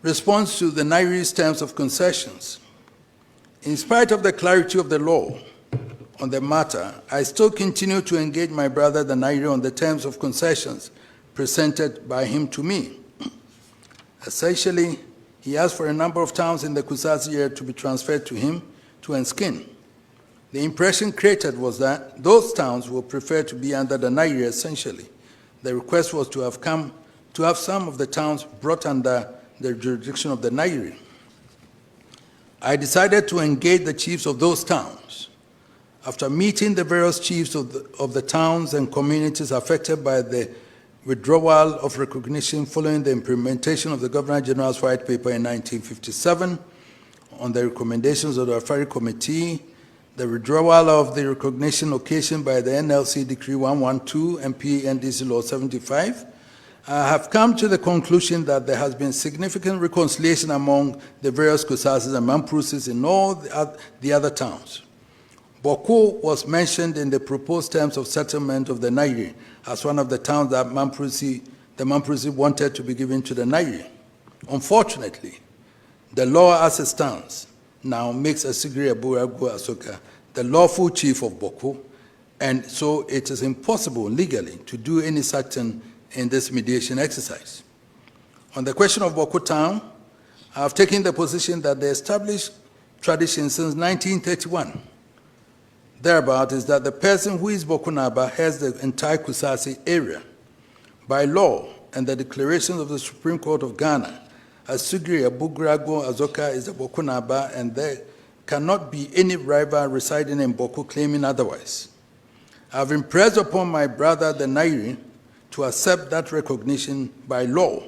[SPEAKER 2] Response to the Nairi's terms of concessions. In spite of the clarity of the law on the matter, I still continue to engage my brother, the Nairi, on the terms of concessions presented by him to me. Essentially, he asked for a number of towns in the Kusasi area to be transferred to him to Enskin. The impression created was that those towns would prefer to be under the Nairi essentially. The request was to have some of the towns brought under the jurisdiction of the Nairi. I decided to engage the chiefs of those towns. After meeting the various chiefs of the towns and communities affected by the withdrawal of recognition following the implementation of the Governor General's White Paper in 1957, on the recommendations of the Afari Committee, the withdrawal of the recognition occasioned by the NLC Decree 112 and PNDC Law 75, I have come to the conclusion that there has been significant reconciliation among the various Kusasis and Mamprusis in all the other towns. BAWKU was mentioned in the proposed terms of settlement of the Nairi as one of the towns that the Mamprusi wanted to be given to the Nairi. Unfortunately, the law as it stands now makes Asigri Aburagu Asoka the lawful chief of BAWKU, and so it is impossible legally to do any such thing in this mediation exercise. On the question of BAWKU town, I have taken the position that the established tradition since 1931 thereabout is that the person who is BAWKU Naba has the entire Kusasi area. By law and the declarations of the Supreme Court of Ghana, Asugri Abugrago Azoka is the BAWKU Naba, and there cannot be any rival residing in BAWKU claiming otherwise. I have impressed upon my brother, the Nairi, to accept that recognition by law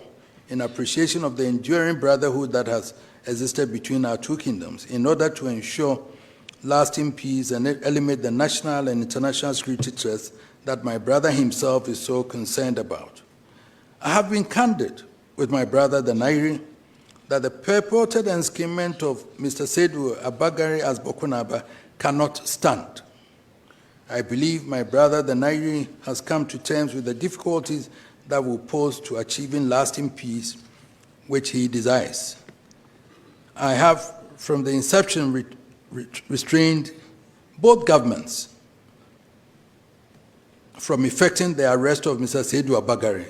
[SPEAKER 2] in appreciation of the enduring brotherhood that has existed between our two kingdoms in order to ensure lasting peace and eliminate the national and international security threats that my brother himself is so concerned about. I have been candid with my brother, the Nairi, that the purported enskinment of Mr. Seydou Abagari as BAWKU Naba cannot stand. I believe my brother, the Nairi, has come to terms with the difficulties that will pose to achieving lasting peace, which he desires. I have, from the inception, restrained both governments from effecting the arrest of Mr. Seydou Abagari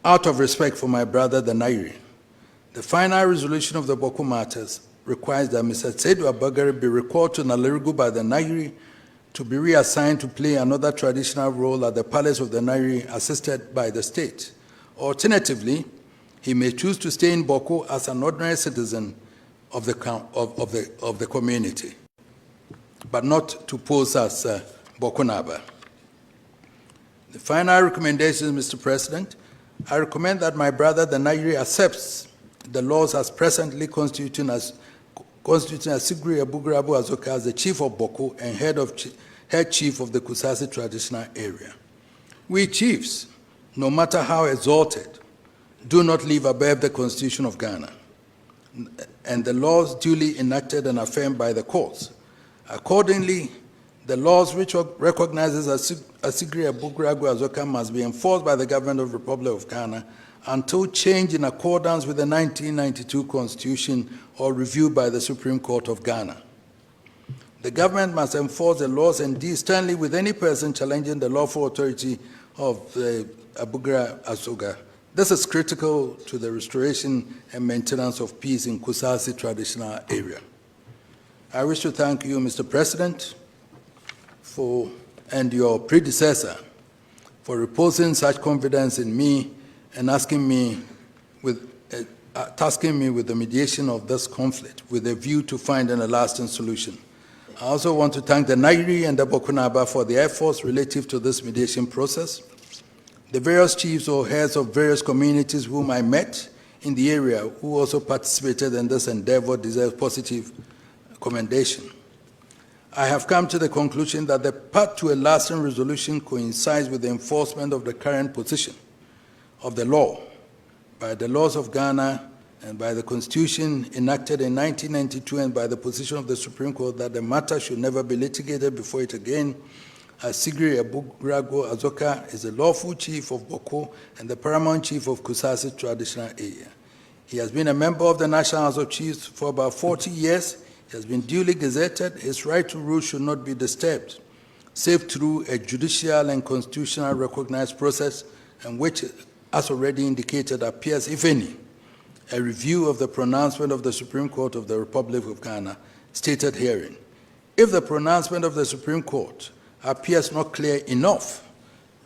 [SPEAKER 2] out of respect for my brother, the Nairi. The final resolution of the BAWKU matters requires that Mr. Seydou Abagari be recalled to Nalerigu by the Nairi to be reassigned to play another traditional role at the palace of the Nairi assisted by the state. Alternatively, he may choose to stay in BAWKU as an ordinary citizen of the community, but not to pose as BAWKU Naba. The final recommendations, Mr. President, I recommend that my brother, the Nairi, accepts the laws as presently constituting Asigri Abugrabu Azoka as the chief of BAWKU and head chief of the Kusasi traditional area. We chiefs, no matter how exalted, do not live above the Constitution of Ghana and the laws duly enacted and affirmed by the courts. Accordingly, the laws which recognizes Asigri Abugragu Azoka must be enforced by the government of the Republic of Ghana until changed in accordance with the 1992 Constitution or reviewed by the Supreme Court of Ghana. The government must enforce the laws and deal sternly with any person challenging the lawful authority of the Abugra Azoka. This is critical to the restoration and maintenance of peace in Kusasi traditional area. I wish to thank you, Mr. President, and your predecessor for reposing such confidence in me and tasking me with the mediation of this conflict with a view to finding a lasting solution. I also want to thank the Nairi and the BAWKU Naba for their efforts relative to this mediation process. The various chiefs or heads of various communities whom I met in the area who also participated in this endeavor deserve positive commendation. I have come to the conclusion that the path to a lasting resolution coincides with the enforcement of the current position of the law by the laws of Ghana and by the Constitution enacted in 1992 and by the position of the Supreme Court that the matter should never be litigated before it again, Asigri Ebugrago Azoka is the lawful chief of BAWKU and the paramount chief of Kusasi traditional area. He has been a member of the National House of Chiefs for about 40 years. He has been duly gazetted. His right to rule should not be disturbed, save through a judicial and constitutional recognized process, and which, as already indicated, appears, if any, a review of the pronouncement of the Supreme Court of the Republic of Ghana, stated herein. If the pronouncement of the Supreme Court appears not clear enough,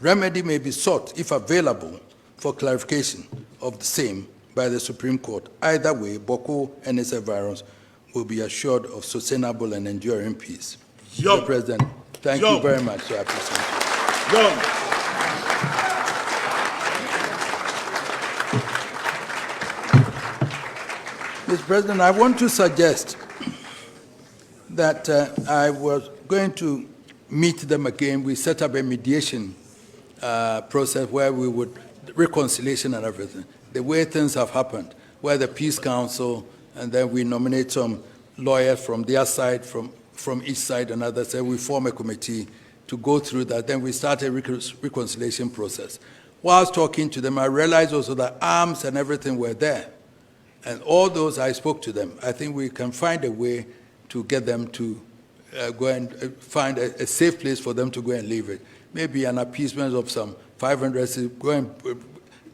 [SPEAKER 2] remedy may be sought, if available, for clarification of the same by the Supreme Court. Either way, BAWKU and its environs will be assured of sustainable and enduring peace. Mr. President, thank you very much. I appreciate it. Mr. President, I want to suggest that I was going to meet them again. We set up a mediation process where we would, reconciliation and everything, the way things have happened, where the Peace Council, and then we nominate some lawyers from their side, from each side, and others, say we form a committee to go through that. Then we start a reconciliation process. Whilst talking to them, I realized also that arms and everything were there. And all those, I spoke to them. I think we can find a way to get them to go and find a safe place for them to go and leave it. Maybe an appeasement of some 500, going,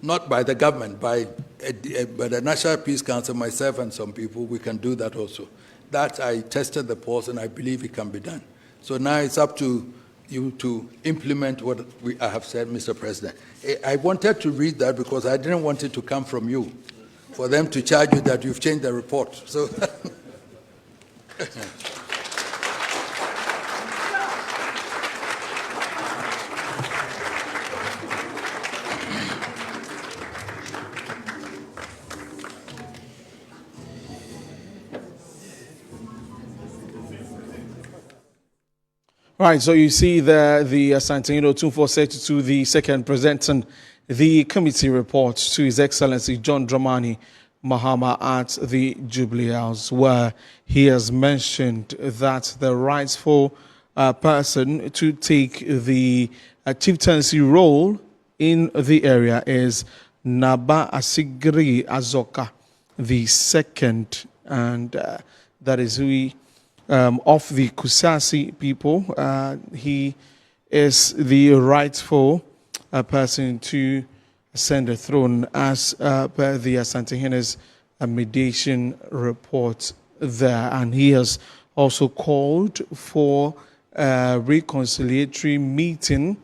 [SPEAKER 2] not by the government, by the National Peace Council, myself and some people, we can do that also. That I tested the pulse, and I believe it can be done. So now it's up to you to implement what I have said, Mr. President. I wanted to read that because I didn't want it to come from you, for them to charge you that you've changed the report. So.
[SPEAKER 3] Right, so you see the Asante Otumfoɔ said to the second presenting the committee report to His Excellency John Dramani Mahama at the Jubilee House, where he has mentioned that the rightful person to take the chieftaincy role in the area is Naba Asigri Azoka, the second, and that is who he of the Kusasi people. He is the rightful person to ascend the throne as per the Asante Hene's mediation report there. And he has also called for a reconciliatory meeting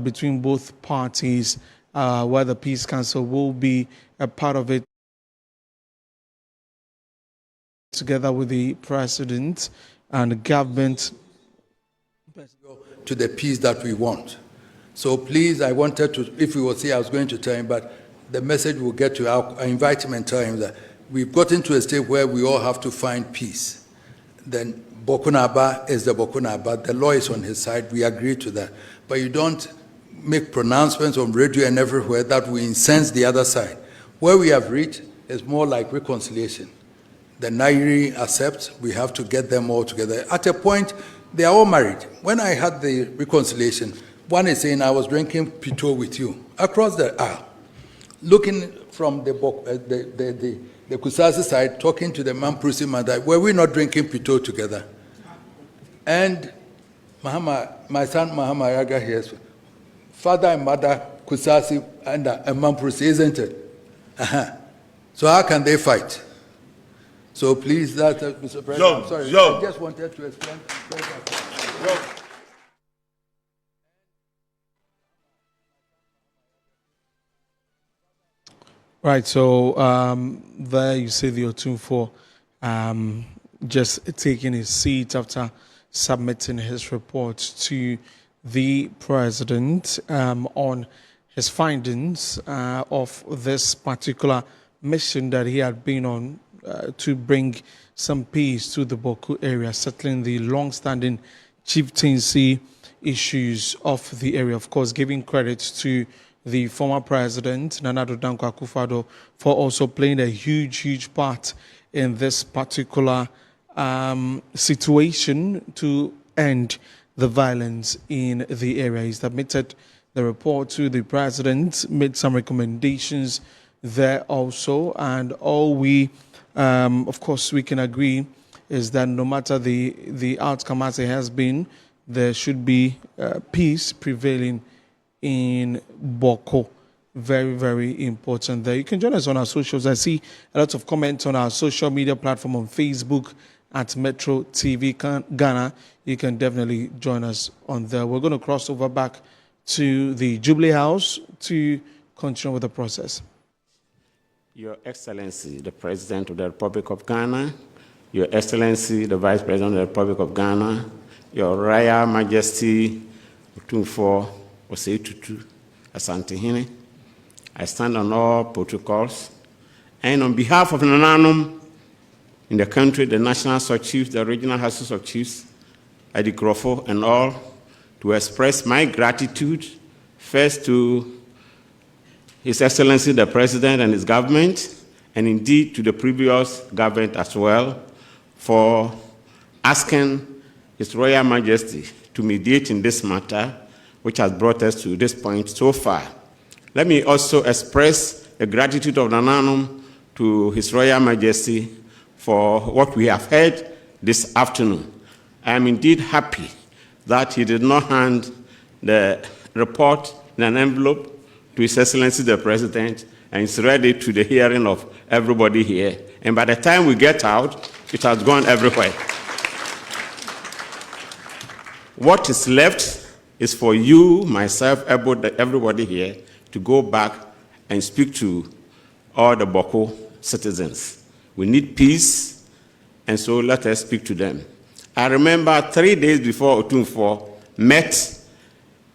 [SPEAKER 3] between both parties, where the Peace Council will be a part of it, together with the president and the government,
[SPEAKER 2] to the peace that we want. So please, I wanted to, if he was here, I was going to tell him, but the message will get to, I invite him and tell him that we've gotten to a state where we all have to find peace. Then BAWKU Naba is the BAWKU Naba. The law is on his side. We agree to that. But you don't make pronouncements on radio and everywhere that will incense the other side. Where we have reached is more like reconciliation. The Nairi accepts, we have to get them all together. At a point, they are all married. When I had the reconciliation, one is saying, I was drinking Pito with you, across the aisle, looking from the Kusasi side, talking to the Mamprusi mother, were we not drinking Pito together? And Mahama, my son Mahama Yaga here, father and mother Kusasi and Mamprusi, isn't it? So how can they fight? So please, that, Mr. President, I'm sorry, I just wanted to explain.
[SPEAKER 3] Right, so there you see the Otumfoɔ just taking his seat after submitting his report to the president on his findings of this particular mission that he had been on to bring some peace to the BAWKU area, settling the long-standing chieftaincy issues of the area. Of course, giving credit to the former president, Nana Addo Dankwa Akufo-Addo, for also playing a huge part in this particular situation to end the violence in the area. He submitted the report to the president, made some recommendations there also, and all we, of course, we can agree is that no matter the outcome as it has been, there should be peace prevailing in BAWKU. Very, very important there. You can join us on our socials. I see a lot of comments on our social media platform on Facebook at Metro TV Ghana. You can definitely join us on there. We're going to cross over back to the Jubilee House to continue with the process.
[SPEAKER 4] Your Excellency, the President of the Republic of Ghana, Your Excellency, the Vice President of the Republic of Ghana, Your Royal Majesty, Otumfoɔ, Osei Tutu, Asantehene, I stand on all protocols, and on behalf of Nananom in the country, the National House of Chiefs, the Regional Houses of Chiefs, Adikrofo, and all, to express my gratitude first to His Excellency the President and his government, and indeed to the previous government as well, for asking His Royal Majesty to mediate in this matter, which has brought us to this point so far. Let me also express the gratitude of Nananom to His Royal Majesty for what we have heard this afternoon. I am indeed happy that he did not hand the report in an envelope to His Excellency the President and is ready to the hearing of everybody here. And by the time we get out, it has gone everywhere. What is left is for you, myself, everybody here to go back and speak to all the BAWKU citizens. We need peace, and so let us speak to them. I remember 3 days before Otumfoɔ met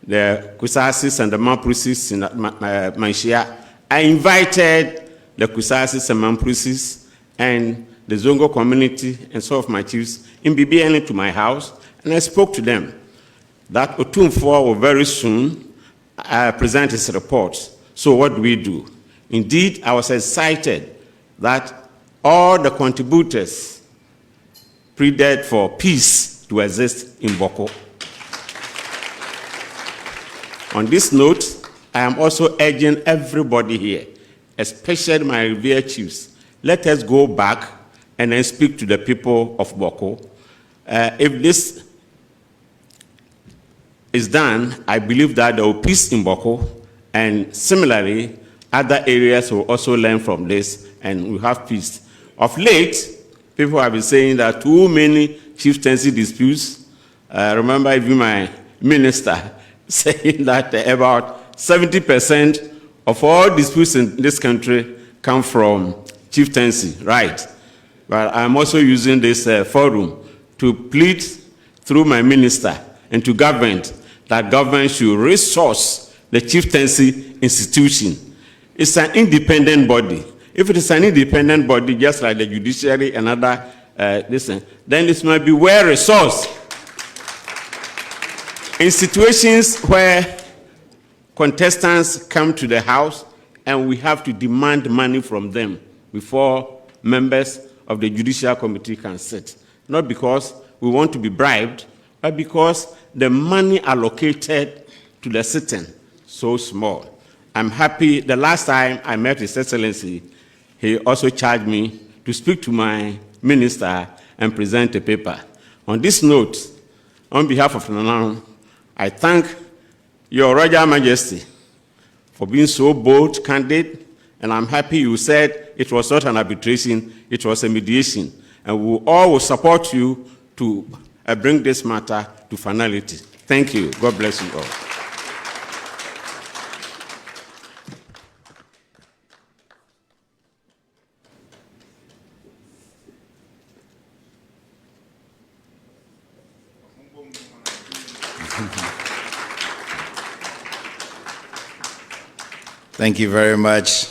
[SPEAKER 4] the Kusasis and the Mampusis in Manhyia, I invited the Kusasis and Mampusis and the Zongo community and some of my chiefs in BBN to my house, and I spoke to them that Otumfoɔ will very soon present his report. So what do we do? Indeed, I was excited that all the contributors pleaded for peace to exist in BAWKU. On this note, I am also urging everybody here, especially my revered chiefs, let us go back and then speak to the people of BAWKU. If this is done, I believe that there will be peace in BAWKU, and similarly, other areas will also learn from this, and we have peace. Of late, people have been saying that too many chieftaincy disputes. Remember even my minister saying that about 70% of all disputes in this country come from chieftaincy, right? But I'm also using this forum to plead through my minister and to government that government should resource the chieftaincy institution. It's an independent body. If it is an independent body, just like the judiciary and other, then this might be well resourced. In situations where contestants come to the house and we have to demand money from them before members of the judicial committee can sit, not because we want to be bribed, but because the money allocated to the sitting so small. I'm happy. The last time I met His Excellency, he also charged me to speak to my minister and present a paper. On this note, on behalf of Nananom, I thank Your Royal Majesty for being so bold, candid, and I'm happy you said it was not an arbitration, it was a mediation. And we all will support you to bring this matter to finality. Thank you. God bless you all.
[SPEAKER 1] Thank you very much,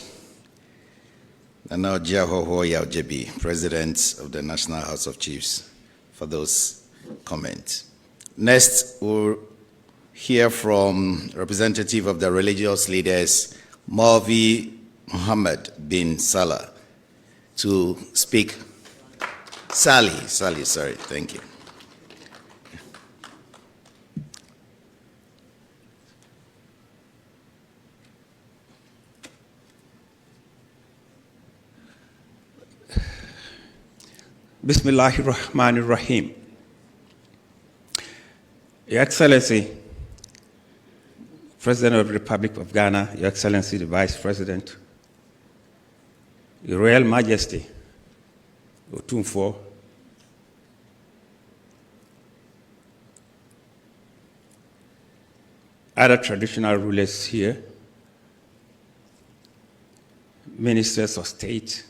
[SPEAKER 1] Nana Ojiahoho Yaojebi, President of the National House of Chiefs, for those comments. Next, we'll hear from representative of the religious leaders, Maulvi Muhammad bin Salah, to speak. Sally, sorry, thank you.
[SPEAKER 5] Bismillahir Rahmanir Rahim. Your Excellency, President of the Republic of Ghana, Your Excellency the Vice President, Your Royal Majesty, Otumfoɔ, other traditional rulers here, ministers of state,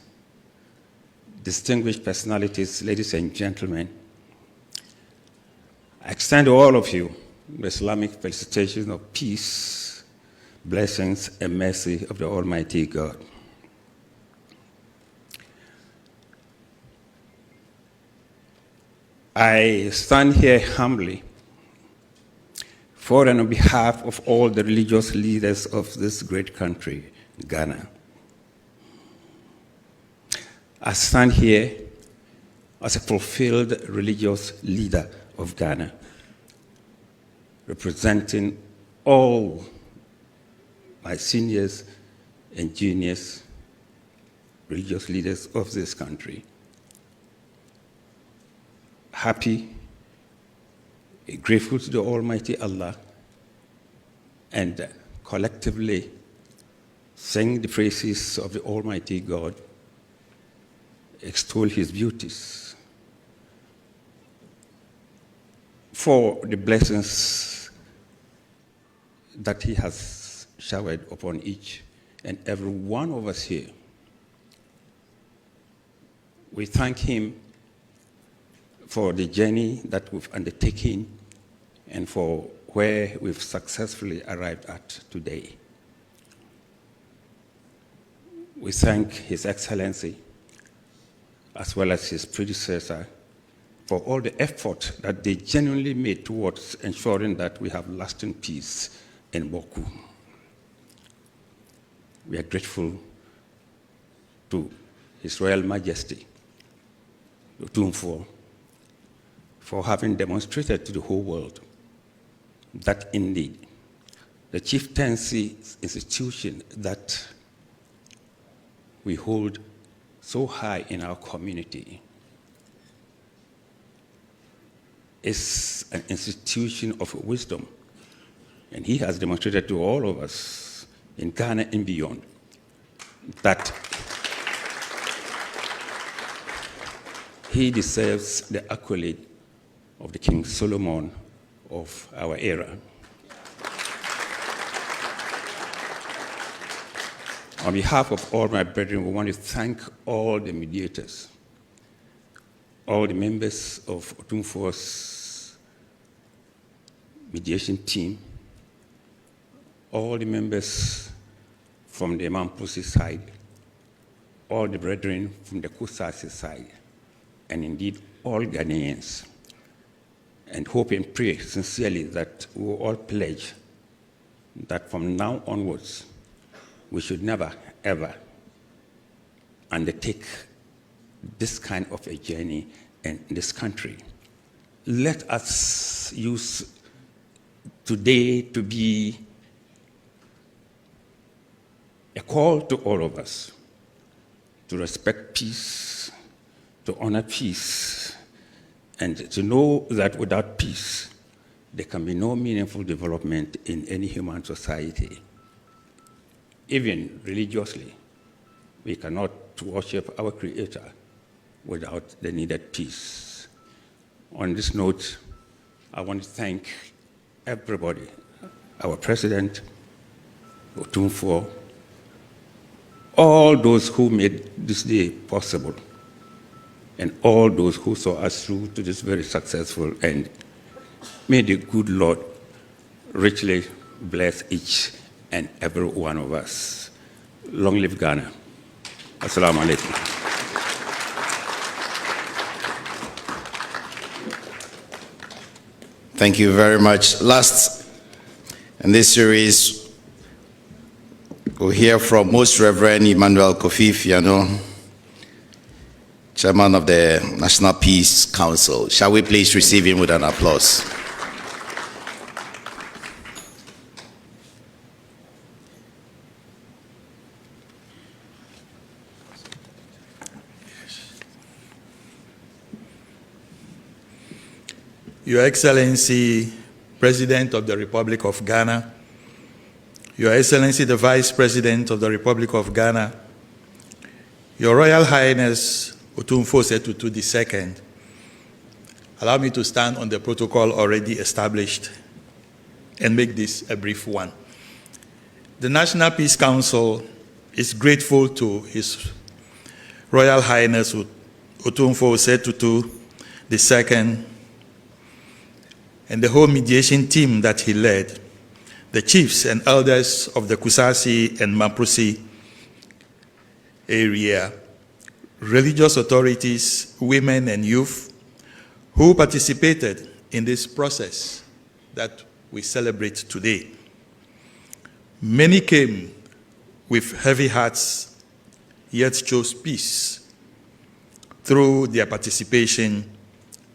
[SPEAKER 5] distinguished personalities, ladies and gentlemen, I extend to all of you the Islamic felicitations of peace, blessings, and mercy of the Almighty God. I stand here humbly for and on behalf of all the religious leaders of this great country, Ghana. I stand here as a fulfilled religious leader of Ghana, representing all my seniors and juniors, religious leaders of this country. Happy, grateful to the Almighty Allah, and collectively sing the praises of the Almighty God, extol his beauties, for the blessings that he has showered upon each and every one of us here. We thank him for the journey that we've undertaken and for where we've successfully arrived at today. We thank His Excellency as well as his predecessor for all the effort that they genuinely made towards ensuring that we have lasting peace in BAWKU. We are grateful to His Royal Majesty, Otumfoɔ, for having demonstrated to the whole world that indeed the chieftaincy institution that we hold so high in our community is an institution of wisdom. And he has demonstrated to all of us in Ghana and beyond that he deserves the accolade of the King Solomon of our era. On behalf of all my brethren, we want to thank all the mediators, all the members of Otumfoɔ's mediation team, all the members from the Mamposi side, all the brethren from the Kusasi side, and indeed all Ghanaians. And hope and pray sincerely that we will all pledge that from now onwards, we should never, ever undertake this kind of a journey in this country. Let us use today to be a call to all of us to respect peace, to honor peace, and to know that without peace, there can be no meaningful development in any human society. Even religiously, we cannot worship our Creator without the needed peace. On this note, I want to thank everybody, our President, Otumfoɔ, all those who made this day possible, and all those who saw us through to this very successful end. May the good Lord richly bless each and every one of us. Long live Ghana. Assalamu alaikum.
[SPEAKER 1] Thank you very much. Last In this series, we'll hear from Most Reverend Emmanuel Kofi Fiano, Chairman of the National Peace Council. Shall we please receive him with an applause?
[SPEAKER 6] Your Excellency, President of the Republic of Ghana, Your Excellency, the Vice President of the Republic of Ghana, Your Royal Highness Otumfoɔ Tutu II, allow me to stand on the protocol already established and make this a brief one. The National Peace Council is grateful to His Royal Highness Otumfoɔ Tutu II and the whole mediation team that he led, the chiefs and elders of the Kusasi and Mamprusi area, religious authorities, women and youth who participated in this process that we celebrate today. Many came with heavy hearts, yet chose peace through their participation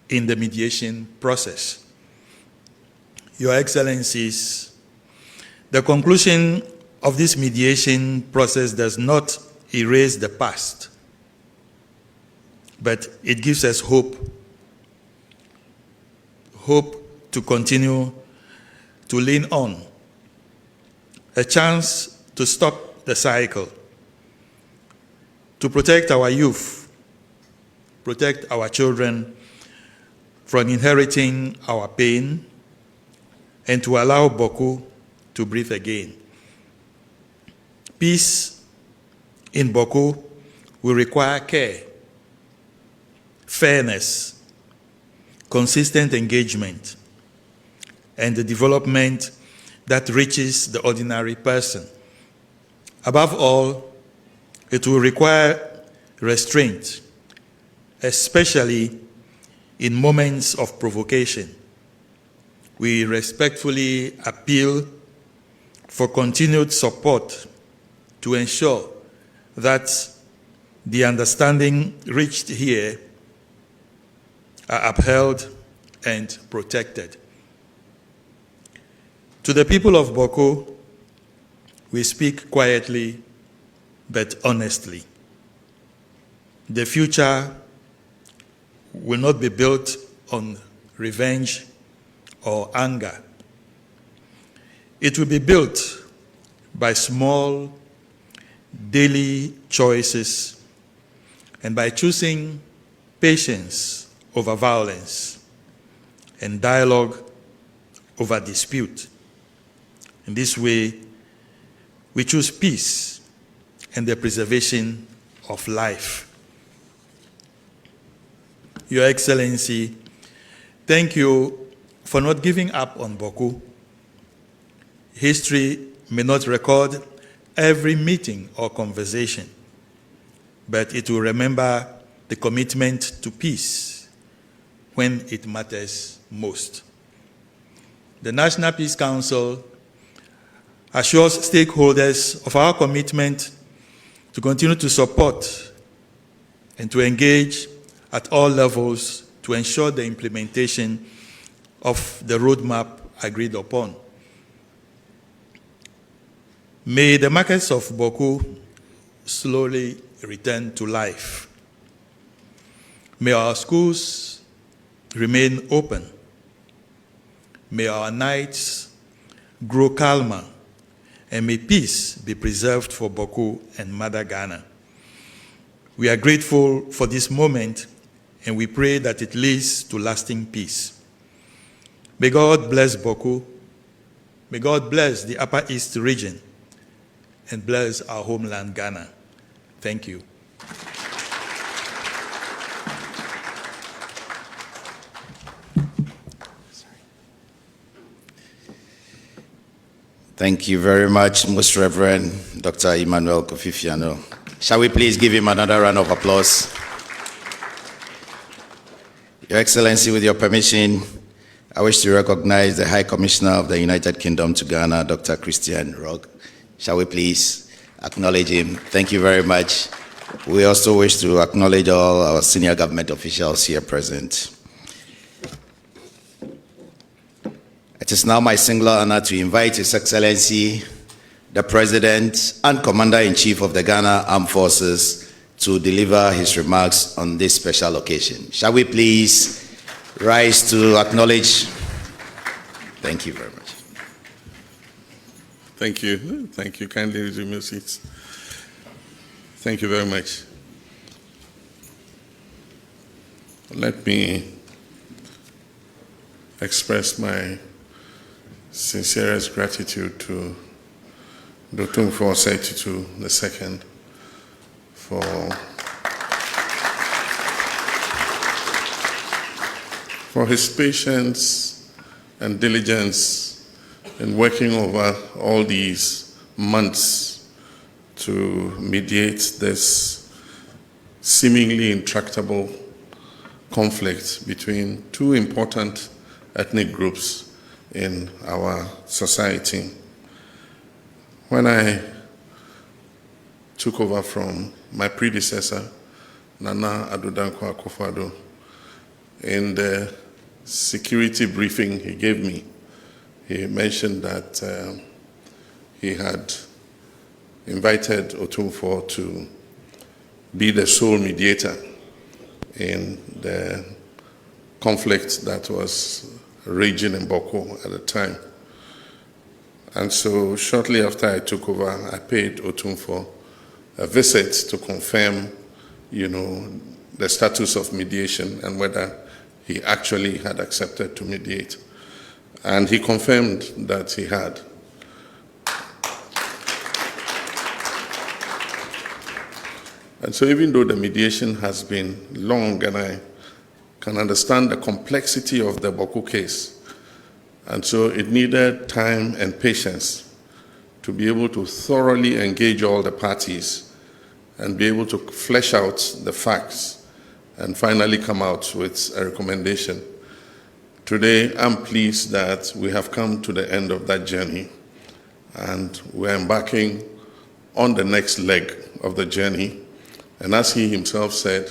[SPEAKER 6] in the mediation process. Your Excellencies, the conclusion of this mediation process does not erase the past, but it gives us hope to continue to lean on, a chance to stop the cycle, to protect our youth, protect our children from inheriting our pain, and to allow BAWKU to breathe again. Peace in BAWKU will require care, fairness, consistent engagement, and the development that reaches the ordinary person. Above all, it will require restraint, especially in moments of provocation. We respectfully appeal for continued support to ensure that the understanding reached here are upheld and protected. To the people of BAWKU, we speak quietly but honestly. The future will not be built on revenge or anger. It will be built by small, daily choices and by choosing patience over violence and dialogue over dispute. In this way, we choose peace and the preservation of life. Your Excellency, thank you for not giving up on BAWKU. History may not record every meeting or conversation, but it will remember the commitment to peace when it matters most. The National Peace Council assures stakeholders of our commitment to continue to support and to engage at all levels to ensure the implementation of the roadmap agreed upon. May the markets of BAWKU slowly return to life. May our schools remain open. May our nights grow calmer, and may peace be preserved for BAWKU and Mother Ghana. We are grateful for this moment, and we pray that it leads to lasting peace. May God bless BAWKU. May God bless the Upper East region and bless our homeland, Ghana. Thank you.
[SPEAKER 1] Thank you very much, Most Reverend Dr. Emmanuel Kofi Fiano. Shall we please give him another round of applause? Your Excellency, with your permission, I wish to recognize the High Commissioner of the United Kingdom to Ghana, Dr. Christian Rogg. Shall we please acknowledge him? Thank you very much. We also wish to acknowledge all our senior government officials here present. It is now my singular honor to invite His Excellency, the President and Commander-in-Chief of the Ghana Armed Forces, to deliver his remarks on this special occasion. Shall we please rise to acknowledge? Thank you very much.
[SPEAKER 7] Thank you. Thank you. Kindly resume your seats. Thank you very much. Let me express my sincerest gratitude to Otumfoɔ Osei Tutu II for his patience and diligence in working over all these months to mediate this seemingly intractable conflict between two important ethnic groups in our society. When I took over from my predecessor, Nana Addo Dankwa Akufo-Addo, in the security briefing he gave me, he mentioned that he had invited Otumfoɔ to be the sole mediator in the conflict that was raging in BAWKU at the time. And so shortly after I took over, I paid Otumfoɔ a visit to confirm, the status of mediation and whether he actually had accepted to mediate. And he confirmed that he had. And so even though the mediation has been long, and I can understand the complexity of the BAWKU case, and so it needed time and patience to be able to thoroughly engage all the parties and be able to flesh out the facts and finally come out with a recommendation. Today, I'm pleased that we have come to the end of that journey, and we're embarking on the next leg of the journey. And as he himself said,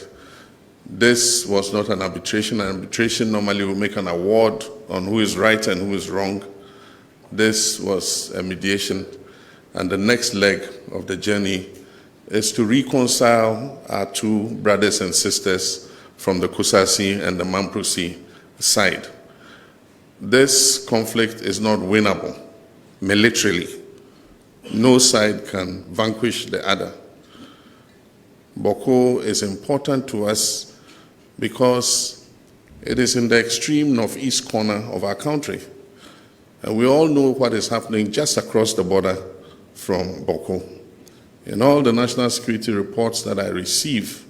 [SPEAKER 7] this was not an arbitration. An arbitration normally will make an award on who is right and who is wrong. This was a mediation, and the next leg of the journey is to reconcile our two brothers and sisters from the Kusasi and the Mamprasi side. This conflict is not winnable militarily. No side can vanquish the other. BAWKU is important to us because it is in the extreme northeast corner of our country. And we all know what is happening just across the border from BAWKU. In all the national security reports that I receive,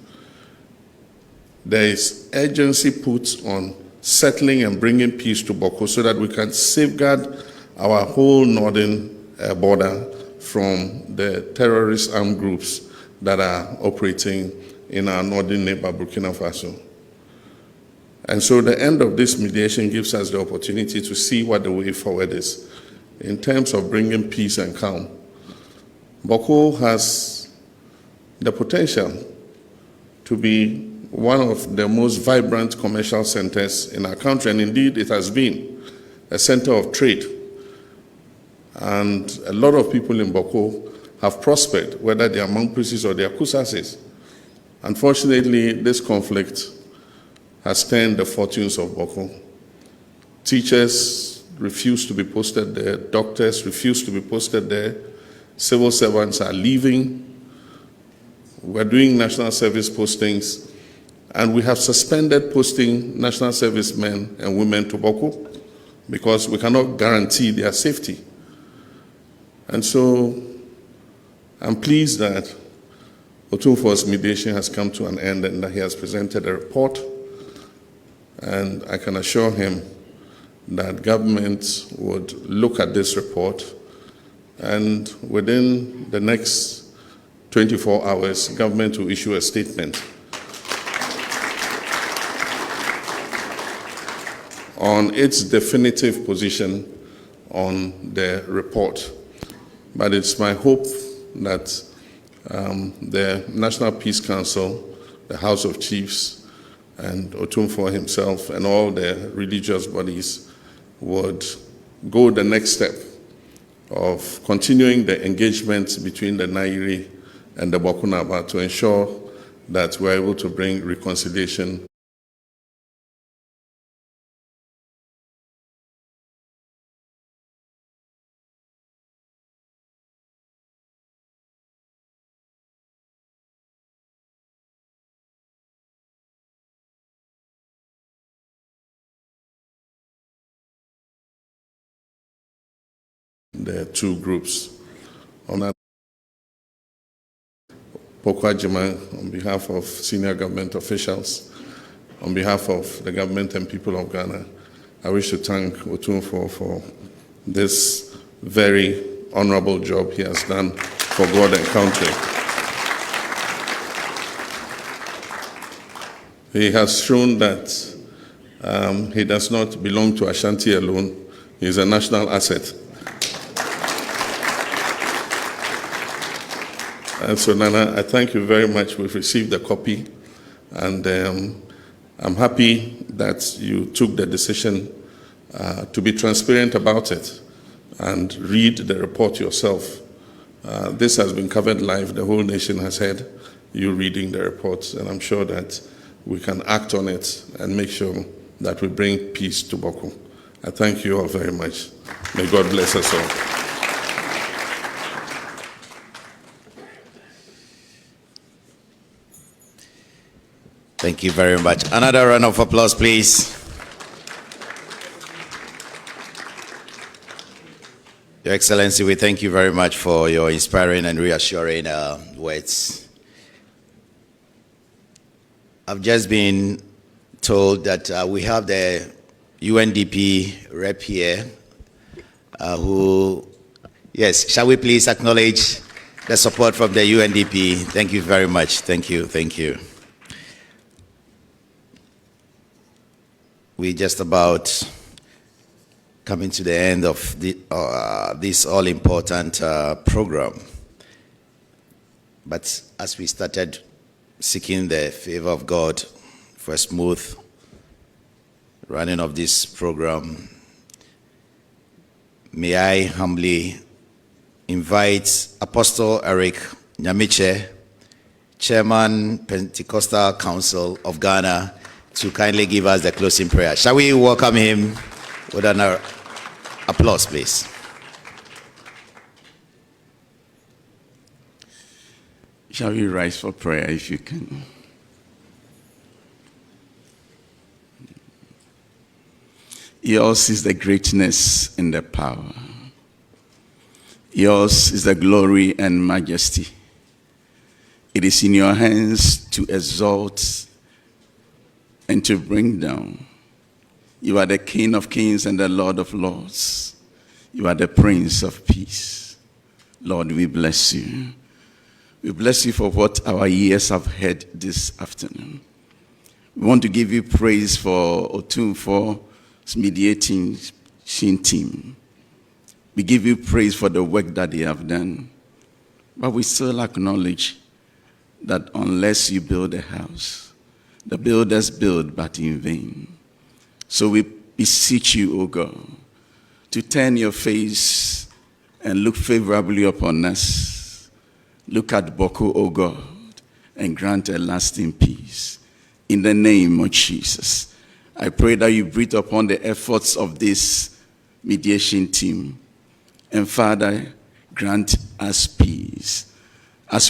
[SPEAKER 7] there is urgency put on settling and bringing peace to BAWKU so that we can safeguard our whole northern border from the terrorist armed groups that are operating in our northern neighbor, Burkina Faso. And so the end of this mediation gives us the opportunity to see what the way forward is in terms of bringing peace and calm. BAWKU has the potential to be one of the most vibrant commercial centers in our country, and indeed it has been a center of trade. And a lot of people in BAWKU have prospered, whether they are Mamprisis or they are Kusasis. Unfortunately, this conflict has turned the fortunes of BAWKU. Teachers refuse to be posted there, doctors refuse to be posted there, civil servants are leaving, we're doing national service postings, and we have suspended posting national servicemen and women to BAWKU because we cannot guarantee their safety. And so I'm pleased that Otumfo's mediation has come to an end and that he has presented a report. And I can assure him that government would look at this report, and within the next 24 hours, government will issue a statement on its definitive position on the report. But it's my hope that the National Peace Council, the House of Chiefs, and Otumfoɔ himself, and all the religious bodies would go the next step of continuing the engagement between the Nairi and the BAWKU to ensure that we're able to bring reconciliation. The two groups. On that, BAWKU on behalf of senior government officials, on behalf of the government and people of Ghana, I wish to thank Otumfoɔ for this very honorable job he has done for God and country. He has shown that he does not belong to Ashanti alone. He is a national asset. And so, Nana, I thank you very much. We've received a copy, and I'm happy that you took the decision to be transparent about it and read the report yourself. This has been covered live. The whole nation has heard you reading the report, and I'm sure that we can act on it and make sure that we bring peace to BAWKU. I thank you all very much. May God bless us all.
[SPEAKER 1] Thank you very much. Another round of applause, please. Your Excellency, we thank you very much for your inspiring and reassuring words. I've just been told that we have the UNDP rep here who, yes, shall we please acknowledge the support from the UNDP? Thank you very much. Thank you. Thank you. We're just about coming to the end of this all-important program. But as we started seeking the favor of God for a smooth running of this program, may I humbly invite Apostle Eric Nyamiche, Chairman, Pentecostal Council of Ghana, to kindly give us the closing prayer. Shall we welcome him with an applause, please?
[SPEAKER 8] Shall we rise for prayer if you can? Yours is the greatness and the power. Yours is the glory and majesty. It is in your hands to exalt and to bring down. You are the King of kings and the Lord of lords. You are the Prince of peace. Lord, we bless you. We bless you for what our ears have heard this afternoon. We want to give you praise for Otumfoɔ's mediating team. We give you praise for the work that they have done. But we still acknowledge that unless you build a house, the builders build, but in vain. So we beseech you, O God, to turn your face and look favorably upon us. Look at BAWKU, O God, and grant a lasting peace. In the name of Jesus, I pray that you breathe upon the efforts of this mediation team. And Father, grant us peace. As we